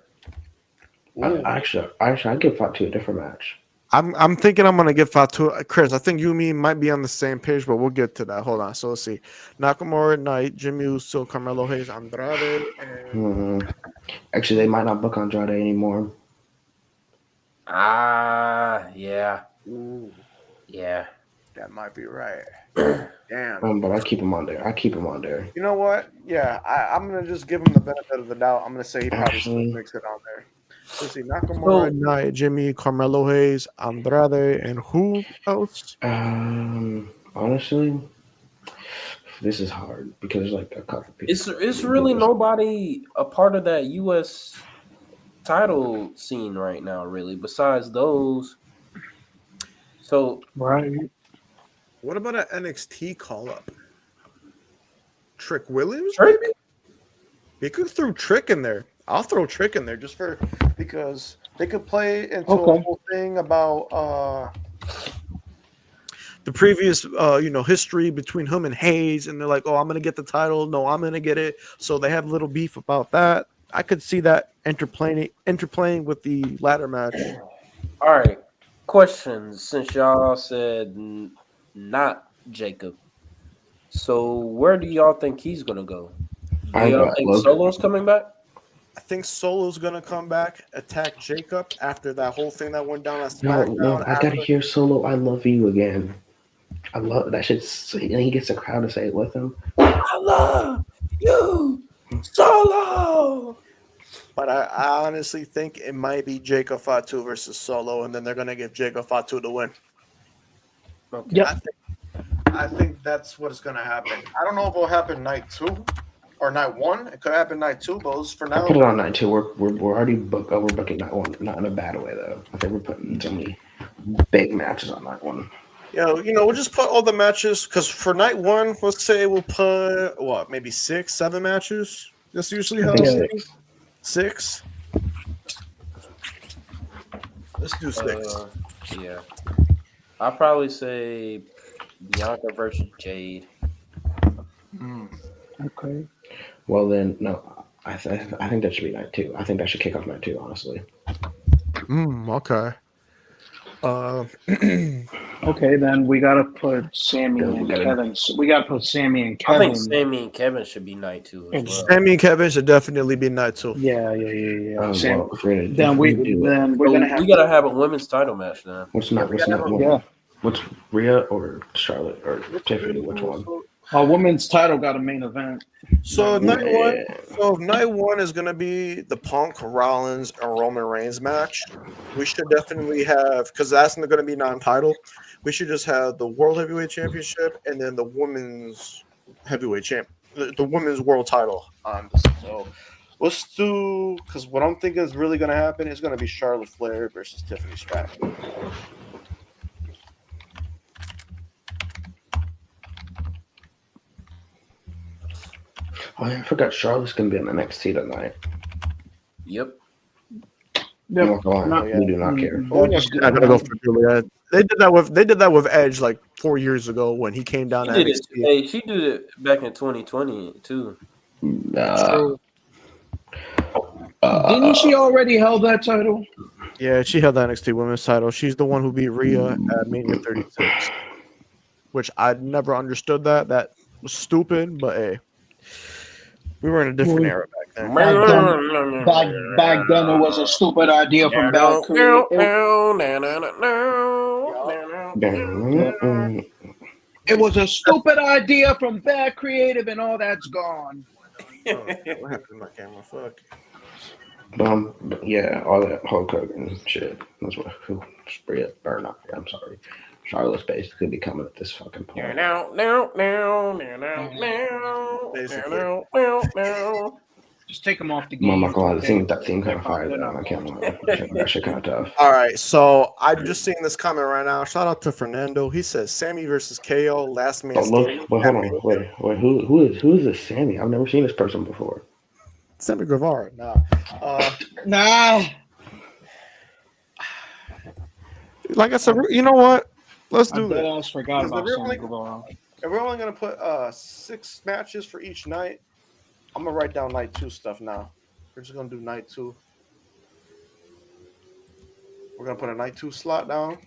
Actually, I'd give Fatu a different match. I'm thinking I'm gonna give Fatu. Chris, I think you and me might be on the same page, but we'll get to that. Hold on. So let's see. Nakamura, Knight, Jimmy Uso, Carmelo Hayes, Andrade, and actually, they might not book Andrade anymore. Yeah. Ooh. Yeah. That might be right. Damn. But I keep him on there. You know what? Yeah, I'm gonna just give him the benefit of the doubt. I'm gonna say he probably still makes it on there. Let's see, Nakamura, Knight, Jimmy, Carmelo Hayes, Andrade, and who else? Honestly, this is hard because there's like a couple people. It's really nobody a part of that U.S. title scene right now, really, besides those. So right. What about an NXT call up? Trick Williams? Trick? Maybe? You could throw Trick in there. I'll throw Trick in there just because they could play into a whole thing about the previous history between him and Hayes, and they're like, oh, I'm gonna get the title. No, I'm gonna get it. So they have a little beef about that. I could see that interplaying with the ladder match. All right. questions since y'all said not Jacob. So where do y'all think he's gonna go? Do I y'all think love. Solo's coming back? I think Solo's gonna come back, attack Jacob after that whole thing that went down on No, SmackDown. I gotta After, hear Solo. I love you again. I love that shit. And he gets the crowd to say it with him. I love you, Solo. but I honestly think it might be Jacob Fatu versus Solo, and then they're gonna give Jacob Fatu the win. Okay. Yep. I think that's what's gonna happen. I don't know if it'll happen night 2 or night 1. It could happen night 2, but for I now. put it on night 2. We're already booked. We're booking night 1. Not in a bad way though. I think we're putting so many big matches on night 1. We'll just put all the matches because for night 1, let's say we'll put maybe 6, 7 matches. That's usually I how think it's 6. 6. Let's do 6. Yeah. I'll probably say Bianca versus Jade. Okay. Well then, no. I think that should be night 2. I think that should kick off night 2. Honestly. Okay. Okay, then we gotta put Sammy Yeah, we and gotta- Kevin. We gotta put Sammy and I Kevin. think Sammy and Kevin should be night 2 as well. Sammy and Kevin should definitely be night 2. Yeah. Sam, Well, if we're gonna, then if we do it, then we're So gonna have we gotta have a women's title match now. what's not yeah. what's Rhea or Charlotte or Tiffany? Which one? Our women's title got a main event. So night one. Yeah. So night 1 is gonna be the Punk, Rollins, and Roman Reigns match. We should definitely have because that's not gonna be non-title. We should just have the World Heavyweight Championship and then the Women's Heavyweight Champ, the Women's World Title on this. So let's do because what I'm thinking is really gonna happen is gonna be Charlotte Flair versus Tiffany Stratton. Oh, yeah, I forgot Charlotte's gonna be on NXT tonight. Yep. Yep. I'm not gonna lie, Not- we do not care. That's I gotta go for Juliet. They did that with Edge like 4 years ago when he came down She to did it. NXT. Hey, she did it back in 2020 too. Didn't she already held that title? Yeah, she held the NXT Women's title. She's the one who beat Rhea at Mania 36, which I never understood that. That was stupid, but hey, we were in a different era back then. Back then, it was a stupid idea from Bad Creative. It was a stupid idea from Bad Creative, and all that's gone. Oh, what happened to my camera? Fuck. Yeah, all that Hulk Hogan shit. That's what Rhea or not. I'm sorry. Charlotte's basically becoming at this fucking point. Just take them off the I'm game. not gonna lie, that theme kind of fire though. I can't lie. That shit kind of tough. All right, so I'm just seeing this comment right now. Shout out to Fernando. He says Sammy versus KO, last man Oh, standing. look, wait, hold on, wait. Who is this Sammy? I've never seen this person before. Sammy Guevara. Nah. Nah. Like I said, you know what? Let's do I this. almost forgot Because about we're Sammy only- Guevara. And we're only gonna put 6 matches for each night. I'm gonna write down night 2 stuff now. We're just gonna do night 2. We're gonna put a night 2 slot down.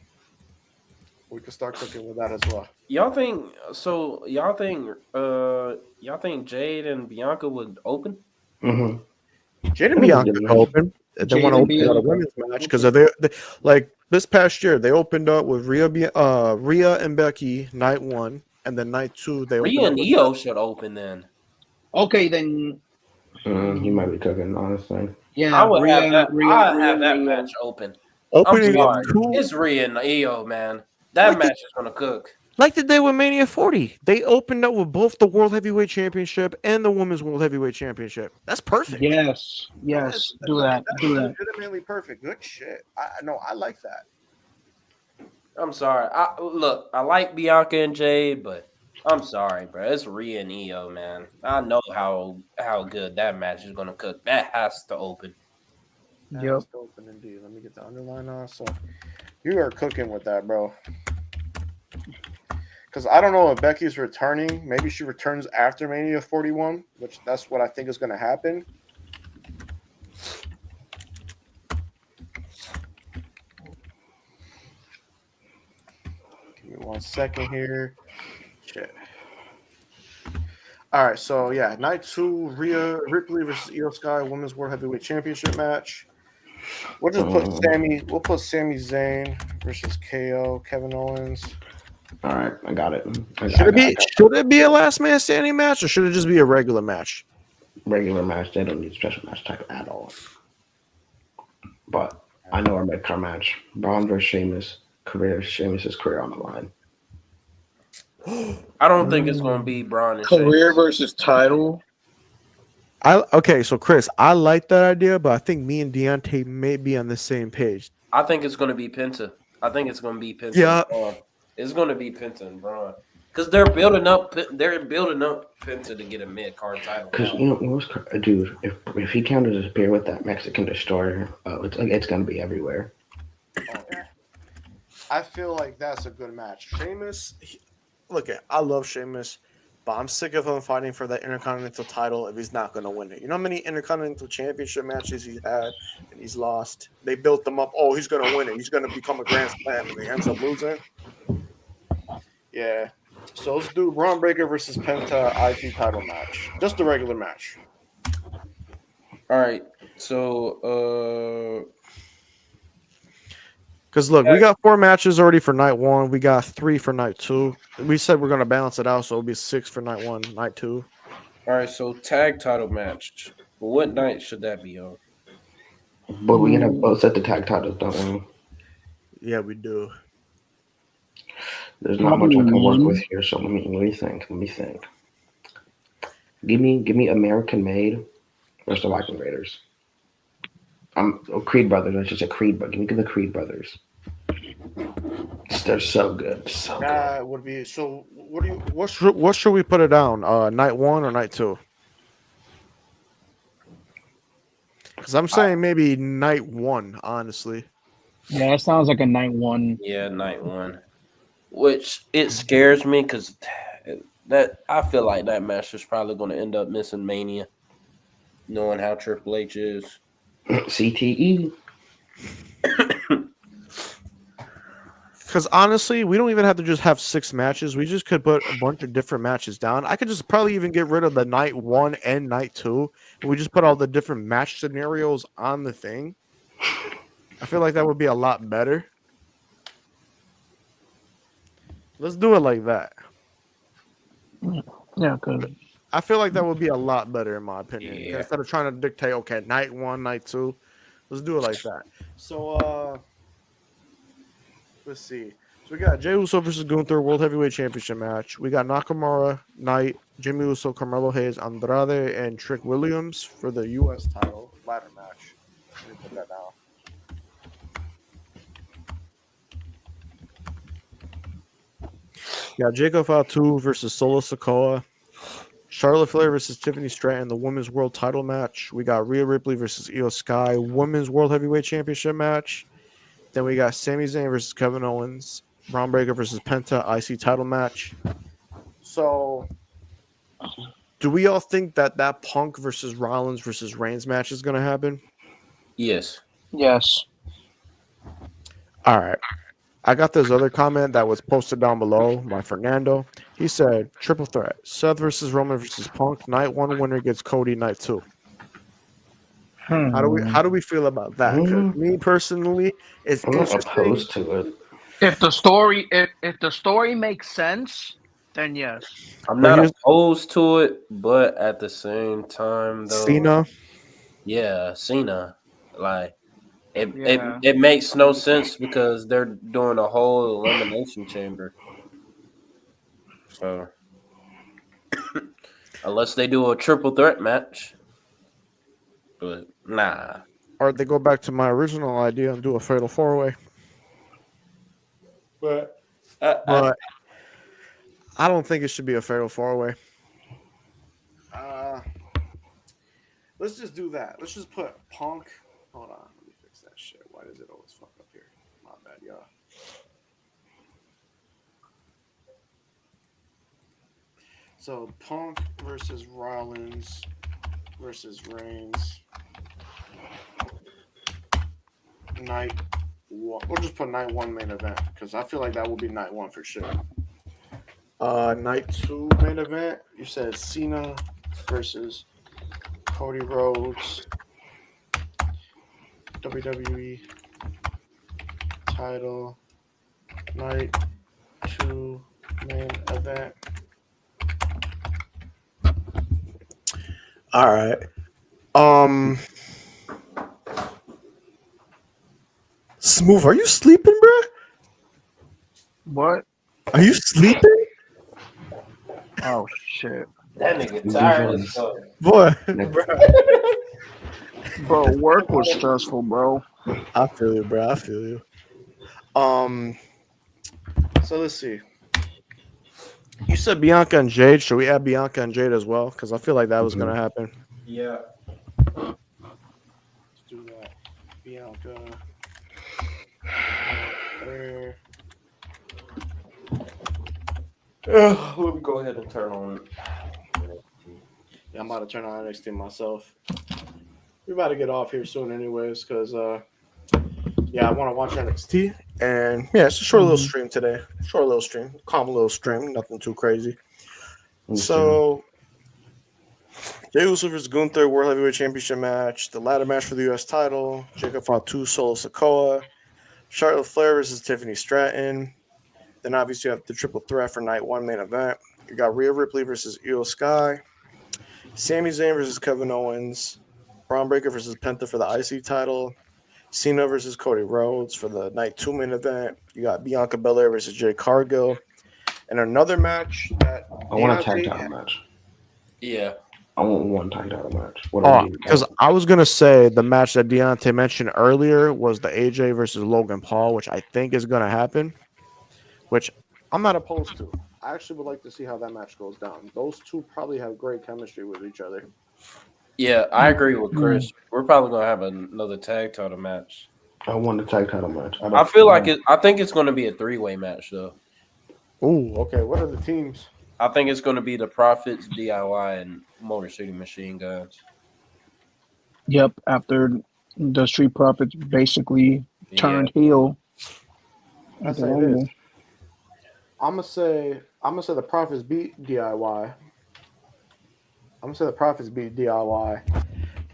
We can start cooking with that as well. Y'all think so? Y'all think Jade and Bianca would open? Mm-hmm. Jade and Bianca could open. They want to open a women's match because they like this past year they opened up with Rhea and Becky night 1, and then night 2 they Rhea opened and up Io should open then. Okay, then. You might be cooking, honestly. Yeah, I would have that. Rhea, have that Rhea. match open. opening I'm up sorry. 2 It's Rhea and Io, man. That Like match is gonna cook. like they did with Mania 40. They opened up with both the World Heavyweight Championship and the Women's World Heavyweight Championship. That's perfect. Yes. Do that. That's legitimately perfect. Good shit. I like that. I'm sorry. I like Bianca and Jade, but I'm sorry, bro. It's Rhea and Io, man. I know how good that match is gonna cook. That has to open. Yep. That's open indeed. Let me get the underline on. So you are cooking with that, bro. Because I don't know if Becky's returning. Maybe she returns after Mania 41, which that's what I think is going to happen. 1 second here. Shit. All right, so yeah, night 2, Rhea Ripley versus Io Sky Women's World Heavyweight Championship match. We'll just put Sammy. We'll put Sami Zayn versus KO Kevin Owens. All right, I got it. Should it be a last man standing match, or should it just be a regular match? Regular match. They don't need special match type at all. But I know our mid-card match. Braun versus Sheamus. Sheamus' career on the line. I don't think it's going to be Braun and Career Sheamus. versus title. Okay, so Chris, I like that idea, but I think me and Deontay may be on the same page. I think it's going to be Penta. I think it's going to be Penta. Yeah. And Braun. It's going to be Penta and Braun because they're building up. They're building up Penta to get a mid card title. Because dude, if he counters his spear with that Mexican destroyer, it's gonna be everywhere. I feel like that's a good match. Sheamus, I love Sheamus, but I'm sick of him fighting for that Intercontinental title if he's not going to win it. You know how many Intercontinental Championship matches he's had and he's lost? They built him up. Oh, he's going to win it. He's going to become a Grand Slam, and he ends up losing. Yeah. So let's do Braun Breaker versus Penta IC title match. Just a regular match. All right. So, because look, we got 4 matches already for night 1. We got 3 for night 2. We said we're gonna balance it out, so it'll be 6 for night 1, night 2. all right. So tag title match. What night should that be on? But we gotta both set the tag titles, don't we? Yeah, we do. There's not much I can work with here, so let me think. Give me American Made versus the Viking Raiders. Creed Brothers. I should say Creed, but give me the Creed Brothers. They're so good. That would be so. What should we put it down? Night 1 or night 2? Because I'm saying maybe night 1, honestly. Yeah, that sounds like a night 1. Yeah, night 1. Which it scares me because that I feel like that match is probably going to end up missing Mania, knowing how Triple H is. CTE. Because honestly, we don't even have to just have 6 matches. We just could put a bunch of different matches down. I could just probably even get rid of the night 1 and night 2, and we just put all the different match scenarios on the thing. I feel like that would be a lot better. Let's do it like that. Yeah, because I feel like that would be a lot better in my opinion. Yeah. Instead of trying to dictate, okay, night 1, night 2. Let's do it like that. So, let's see. So we got Jey Uso versus Gunther World Heavyweight Championship match. We got Nakamura, Knight, Jimmy Uso, Carmelo Hayes, Andrade, and Trick Williams for the U.S. title ladder match. Let me put that down. We got Jacob Fatu versus Solo Sikoa. Charlotte Flair versus Tiffany Stratton, the Women's World title match. We got Rhea Ripley versus Io Sky, Women's World Heavyweight Championship match. Then we got Sami Zayn versus Kevin Owens, Braun Breaker versus Penta IC title match. So, do we all think that Punk versus Rollins versus Reigns match is going to happen? Yes. yes. All right. I got this other comment that was posted down below by Fernando. He said, triple threat, Seth versus Roman versus Punk, night 1 winner gets Cody, night 2. How do we feel about that? 'Cause me personally, it's I'm not interesting. opposed to it. If the story makes sense, then yes. I'm But not here's- opposed to it, but at the same time, though, Cena. Yeah, Cena. Like Yeah. it makes no sense because they're doing a whole elimination chamber. So unless they do a triple threat match, but nah. Or they go back to my original idea and do a fatal 4-way. But But I don't think it should be a fatal 4-way. Let's just do that. Let's just put Punk. Hold on. Let me fix that shit. Why does it always fuck up here? My bad, y'all. So Punk versus Rollins versus Reigns. Night We'll just put night one main event because I feel like that will be night one for sure. Night two main event. You said Cena versus Cody Rhodes, WWE title. Night two main event. All right. Smooth, are you sleeping, bro? What? Are you sleeping, Oh shit, That nigga tired as fuck. boy? bro. Work was stressful, bro. I feel you, bro. I feel you. So let's see. You said Bianca and Jade. Should we add Bianca and Jade as well? Because I feel like that was gonna happen. Yeah. Let's do that. Bianca. There. Let me go ahead and turn on. Yeah, I'm about to turn on NXT myself. We're about to get off here soon, anyways, because yeah, I want to watch NXT, and yeah, it's a short little stream today. Short little stream, calm little stream, nothing too crazy. So, Jey Uso versus Gunther World Heavyweight Championship match, the ladder match for the U.S. title. Jacob Fatu, Solo Sikoa, Charlotte Flair versus Tiffany Stratton. Then obviously you have the triple threat for night one main event. You got Rhea Ripley versus Io Sky, Sami Zayn versus Kevin Owens, Braun Breaker versus Penta for the IC title, Cena versus Cody Rhodes for the night two main event. You got Bianca Belair versus Jade Cargill, and another match that I want a tag title match. Yeah. I want one tag title match. What do we do? Because I was gonna say the match that Deontay mentioned earlier was the AJ versus Logan Paul, which I think is gonna happen. Which I'm not opposed to. I actually would like to see how that match goes down. Those two probably have great chemistry with each other. Yeah, I agree with Chris. We're probably gonna have another tag title match. I want a tag title match. I feel like it. I think it's gonna be a 3-way match though. Ooh, okay. What are the teams? I think it's gonna be the Profits, DIY, and Motor City Machine Guns. Yep. After the Street Profits basically turned heel. I At the say Rumble. this. I'm gonna say the Profits beat DIY.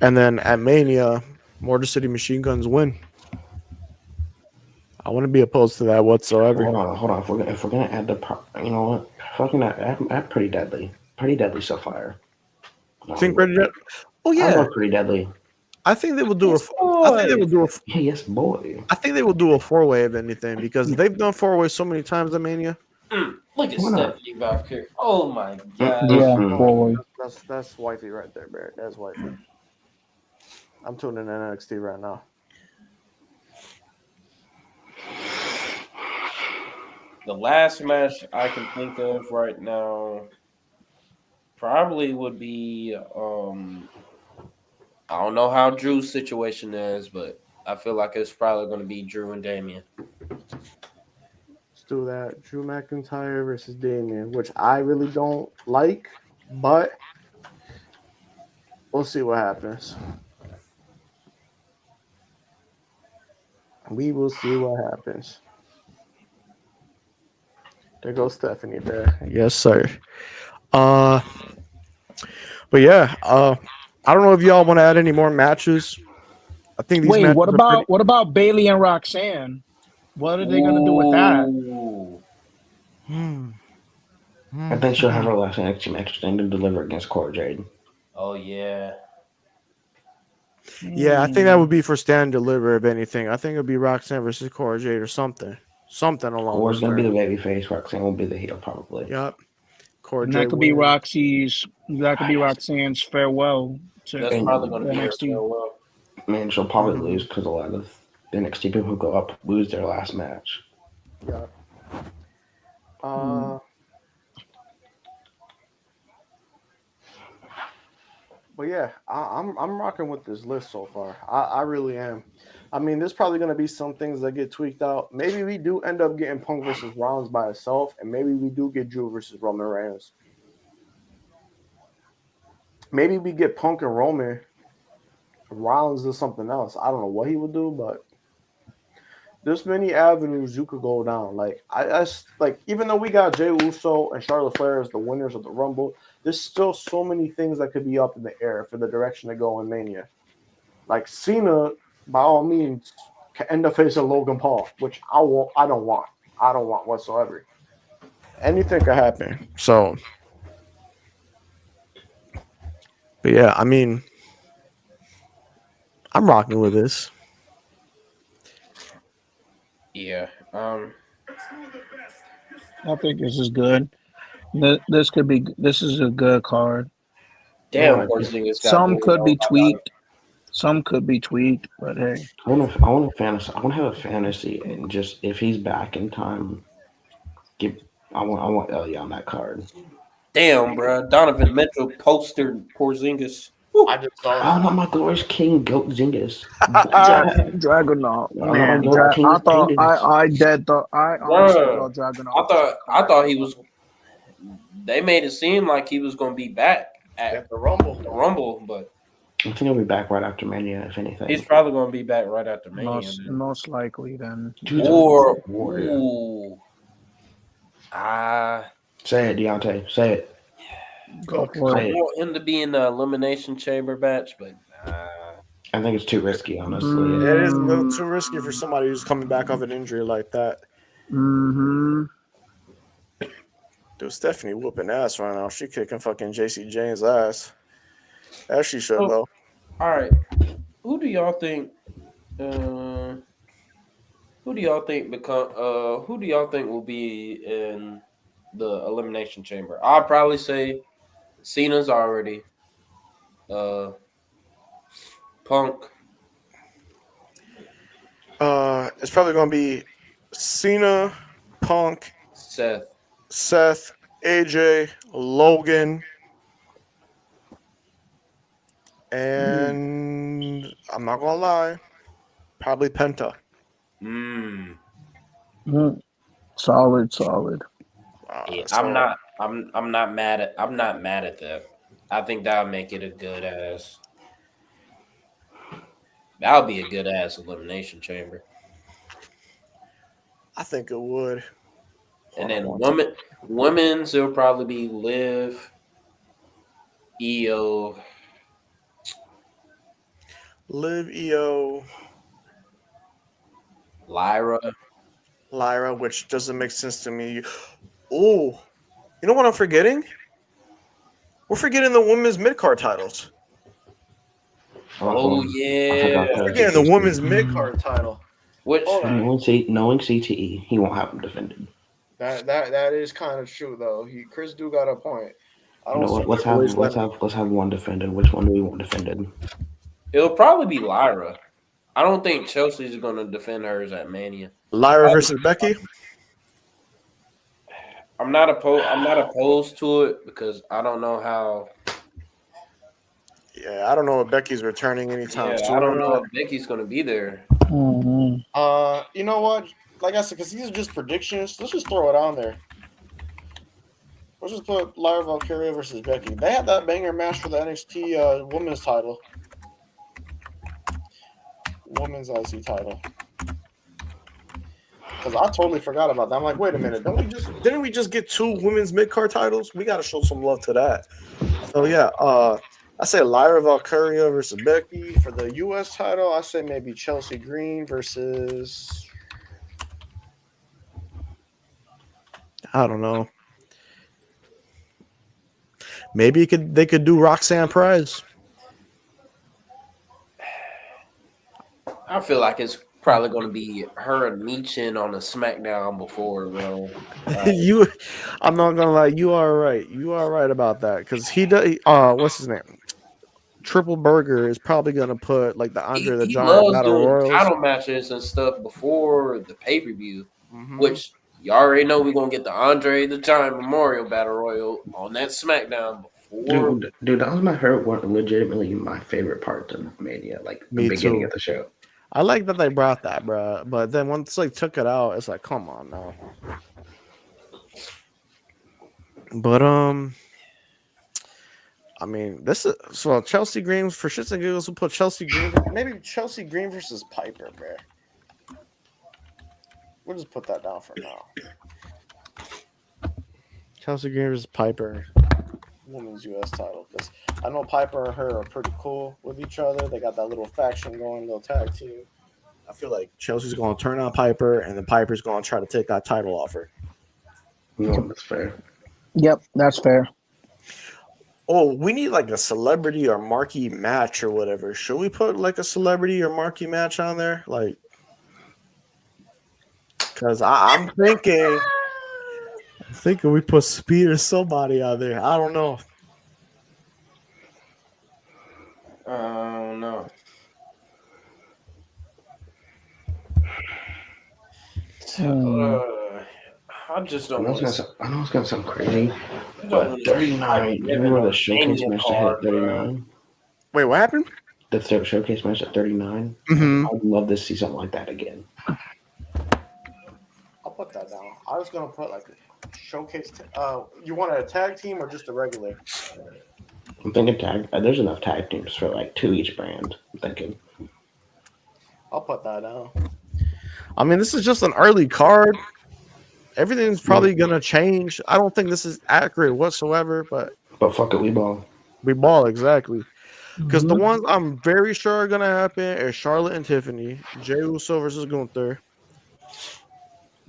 And then at Mania, Motor City Machine Guns win. I wouldn't be opposed to that whatsoever. Hold on. If we're gonna add you know what? Fucking add Pretty Deadly. Pretty Deadly so far. Think Pretty Deadly? Oh I yeah, love Pretty Deadly. I think they will do Yes, I think they will do a. Hey, yes, boy. I think they will do a 4-way if anything because they've done 4-way so many times at Mania. Look at Why not? Stephanie Valkyrie. Oh my god. Yeah, Mm-mm. forward. That's wifey right there, Barrett. That's wifey. I'm tuning in NXT right now. The last match I can think of right now probably would be I don't know how Drew's situation is, but I feel like it's probably going to be Drew and Damian. Let's do that. Drew McIntyre versus Damian, which I really don't like, but we'll see what happens. We will see what happens. There goes Stephanie there. Yes, sir. But yeah, I don't know if y'all want to add any more matches. I think these Wait, matches what about Bailey and Roxanne? What are they gonna do with that? Ooh. I think she'll have her last NXT match and then deliver against Cora Jade. Oh yeah. Yeah, I think that would be for stand deliver if anything. I think it would be Roxanne versus Cora Jade or something. Something along Cora's those gonna be the lines. baby face. Roxanne will be the heel probably. Yep. Cora And Jade that could be wins. Roxanne's farewell to That's probably going to be her NXT. farewell. I mean, she'll probably lose because a lot of the NXT people who go up lose their last match. Yeah. But yeah, I'm rocking with this list so far. I really am. I mean, there's probably gonna be some things that get tweaked out. Maybe we do end up getting Punk versus Rollins by itself, and maybe we do get Drew versus Roman Reigns. Maybe we get Punk and Roman. Rollins does something else. I don't know what he would do, but there's many avenues you could go down. Like like even though we got Jey Uso and Charlotte Flair as the winners of the Rumble, there's still so many things that could be up in the air for the direction to go in Mania. Like Cena, by all means, can end up facing Logan Paul, which I won't. I don't want. I don't want whatsoever. Anything could happen. So, but yeah, I mean, I'm rocking with this. Yeah. I think this is good. This could be. This is a good card. Damn, Right. Porzingis got Some bullied could on be by Donovan. tweaked. Some could be tweaked, but hey, I want a fantasy. I want to have a fantasy, and just if he's back in time, give. I want Elliot on that card. Damn, bro. Donovan Mitchell postered Porzingis. I just saw Oh, not my glorious king, Goat Zingas. Dragunov, I know my man. goat king I is thought Cadence. I honestly Bruh, thought Dragunov I was gonna thought come I back. thought he was. They made it seem like he was going to be back at the Rumble. the Rumble, but I think he'll be back right after Mania, if anything. he's probably going to be back right after Mania. Most likely then. Dude, Or Warrior. ooh, I Say it, Deontay. Say it. Go for I it. want him to be in the Elimination Chamber match, but I think it's too risky, honestly. It is a little too risky for somebody who's coming back off an injury like that. Mm-hmm. Dude, Stephanie whooping ass right now. She kicking fucking JC Jane's ass. As she should, though. all right. Who do y'all think? Who do y'all think become? Who do y'all think will be in the Elimination Chamber? I'll probably say Cena's already. Punk. It's probably gonna be Cena, Punk, Seth. Seth, AJ, Logan, and I'm not gonna lie, probably Penta. Mm. Solid. Yeah, So I'm not mad at. I'm not mad at that. I think that'll make it a good ass. That'll be a good ass elimination chamber. I think it would. And then women's it'll probably be Liv, EO, Liv, EO, Lyra, which doesn't make sense to me. Oh, you know what I'm forgetting? We're forgetting the women's mid card titles. Oh yeah. We're forgetting the women's mid card title. Which Knowing CTE, he won't have them defended. That is kind of true though. Chris do got a point. I You don't know see what? Let's have one defended. Which one do we want defended? it'll probably be Lyra. I don't think Chelsea's going to defend hers at Mania. Lyra versus Becky. I'm not opposed to it because I don't know how. Yeah, I don't know if Becky's returning anytime soon. I don't know if Becky's going to be there. Mm-hmm. You know what? Like I said, because these are just predictions. Let's just throw it on there. Let's just put Lyra Valkyria versus Becky. They had that banger match for the NXT Women's title. Women's IC title. Because I totally forgot about that. I'm like, wait a minute. Didn't we just get 2 women's mid-card titles? We got to show some love to that. So, yeah. I say Lyra Valkyria versus Becky. For the U.S. title, I say maybe Chelsea Green versus... I don't know. Maybe they could do Roxanne Perez. I feel like it's probably going to be her and Michin on a SmackDown before, bro. I'm not gonna lie. You are right. You are right about that because he does. What's his name? Triple Burger is probably gonna put like the Andre the He Giant loves Battle doing Royals. title matches and stuff before the pay-per-view, which you already know we're going to get the Andre the Giant Memorial Battle Royal on that SmackDown before. Dude, that was my favorite one. Legitimately, my favorite part of Mania, like the beginning of the show. I like that they brought that, bro. But then once they took it out, it's like, come on now. But I mean, this is so Chelsea Green for shits and giggles. We'll put Chelsea Green, maybe Chelsea Green versus Piper, bro. We'll just put that down for now. Chelsea Green versus Piper, women's U.S. title. Because I know Piper and her are pretty cool with each other. They got that little faction going, little tag team. I feel like Chelsea's going to turn on Piper, and then Piper's going to try to take that title off her. No, that's fair. Yep, that's fair. Oh, we need like a celebrity or marquee match or whatever. Should we put like a celebrity or marquee match on there? Like, because I'm thinking we put Speed or somebody out there. I don't know. No. I just don't want to. I know it's gonna sound crazy, but 39. You remember the showcase match that had 39? Wait, what happened? The showcase match at 39. Mm-hmm. I'd love to see something like that again. I'll put that down. I was gonna put like a showcase. You want a tag team or just a regular? I'm thinking tag. There's enough tag teams for like 2 each brand. I'm thinking. I'll put that down. I mean, this is just an early card. Everything's probably gonna change. I don't think this is accurate whatsoever, but fuck it, we ball. We ball exactly. Because the ones I'm very sure are gonna happen are Charlotte and Tiffany, Jey Uso versus Gunther,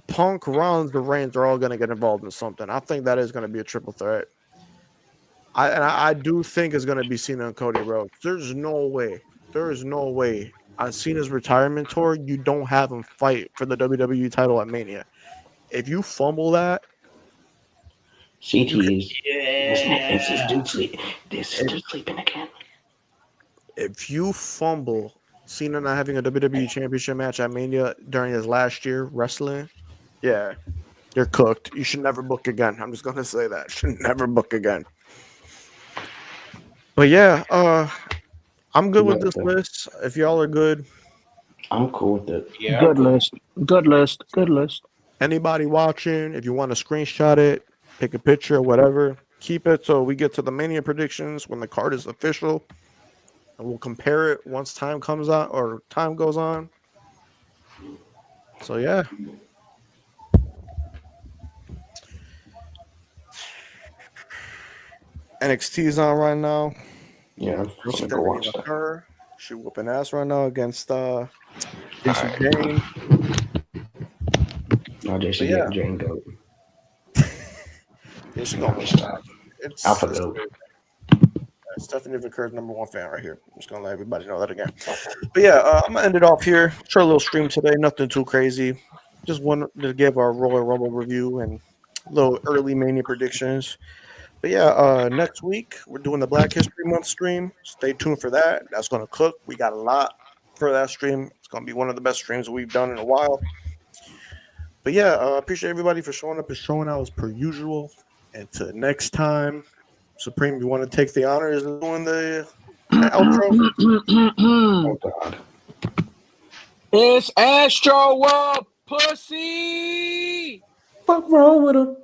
Punk, Rollins, the Reigns are all gonna get involved in something. I think that is gonna be a triple threat. I do think it's gonna be Cena and Cody Rhodes. There's no way. There is no way. On Cena's retirement tour, you don't have him fight for the WWE title at Mania. If you fumble that, CT's. This is dude sleeping again. If you fumble Cena not having a WWE Championship match at Mania during his last year wrestling, yeah, you're cooked. You should never book again. I'm just gonna say that. Should never book again. But yeah, I'm good with this list. If y'all are good, I'm cool with it. Yeah. Good list. Good list. Good list. Anybody watching, if you want to screenshot it, take a picture or whatever, keep it so we get to the Mania predictions when the card is official. And we'll compare it once time comes out or time goes on. So yeah. NXT is on right now. Yeah, I'm gonna go watch that. Her. She whooping ass right now against Jason Jane. No, Jason Jane goat. Yeah, she's gonna stop. It's Alpha goat. Stephanie Vickers, #1 fan right here. I'm just gonna let everybody know that again. But yeah, I'm gonna end it off here. Short little stream today, nothing too crazy. Just wanted to give our Royal Rumble review and little early Mania predictions. But yeah, next week we're doing the Black History Month stream. Stay tuned for that. That's gonna cook. We got a lot for that stream. It's gonna be one of the best streams we've done in a while. But yeah, appreciate everybody for showing up and showing out as per usual. Until next time, Supreme, you want to take the honors of doing the outro? Oh God. It's Antstroworld, pussy. Fuck wrong with him?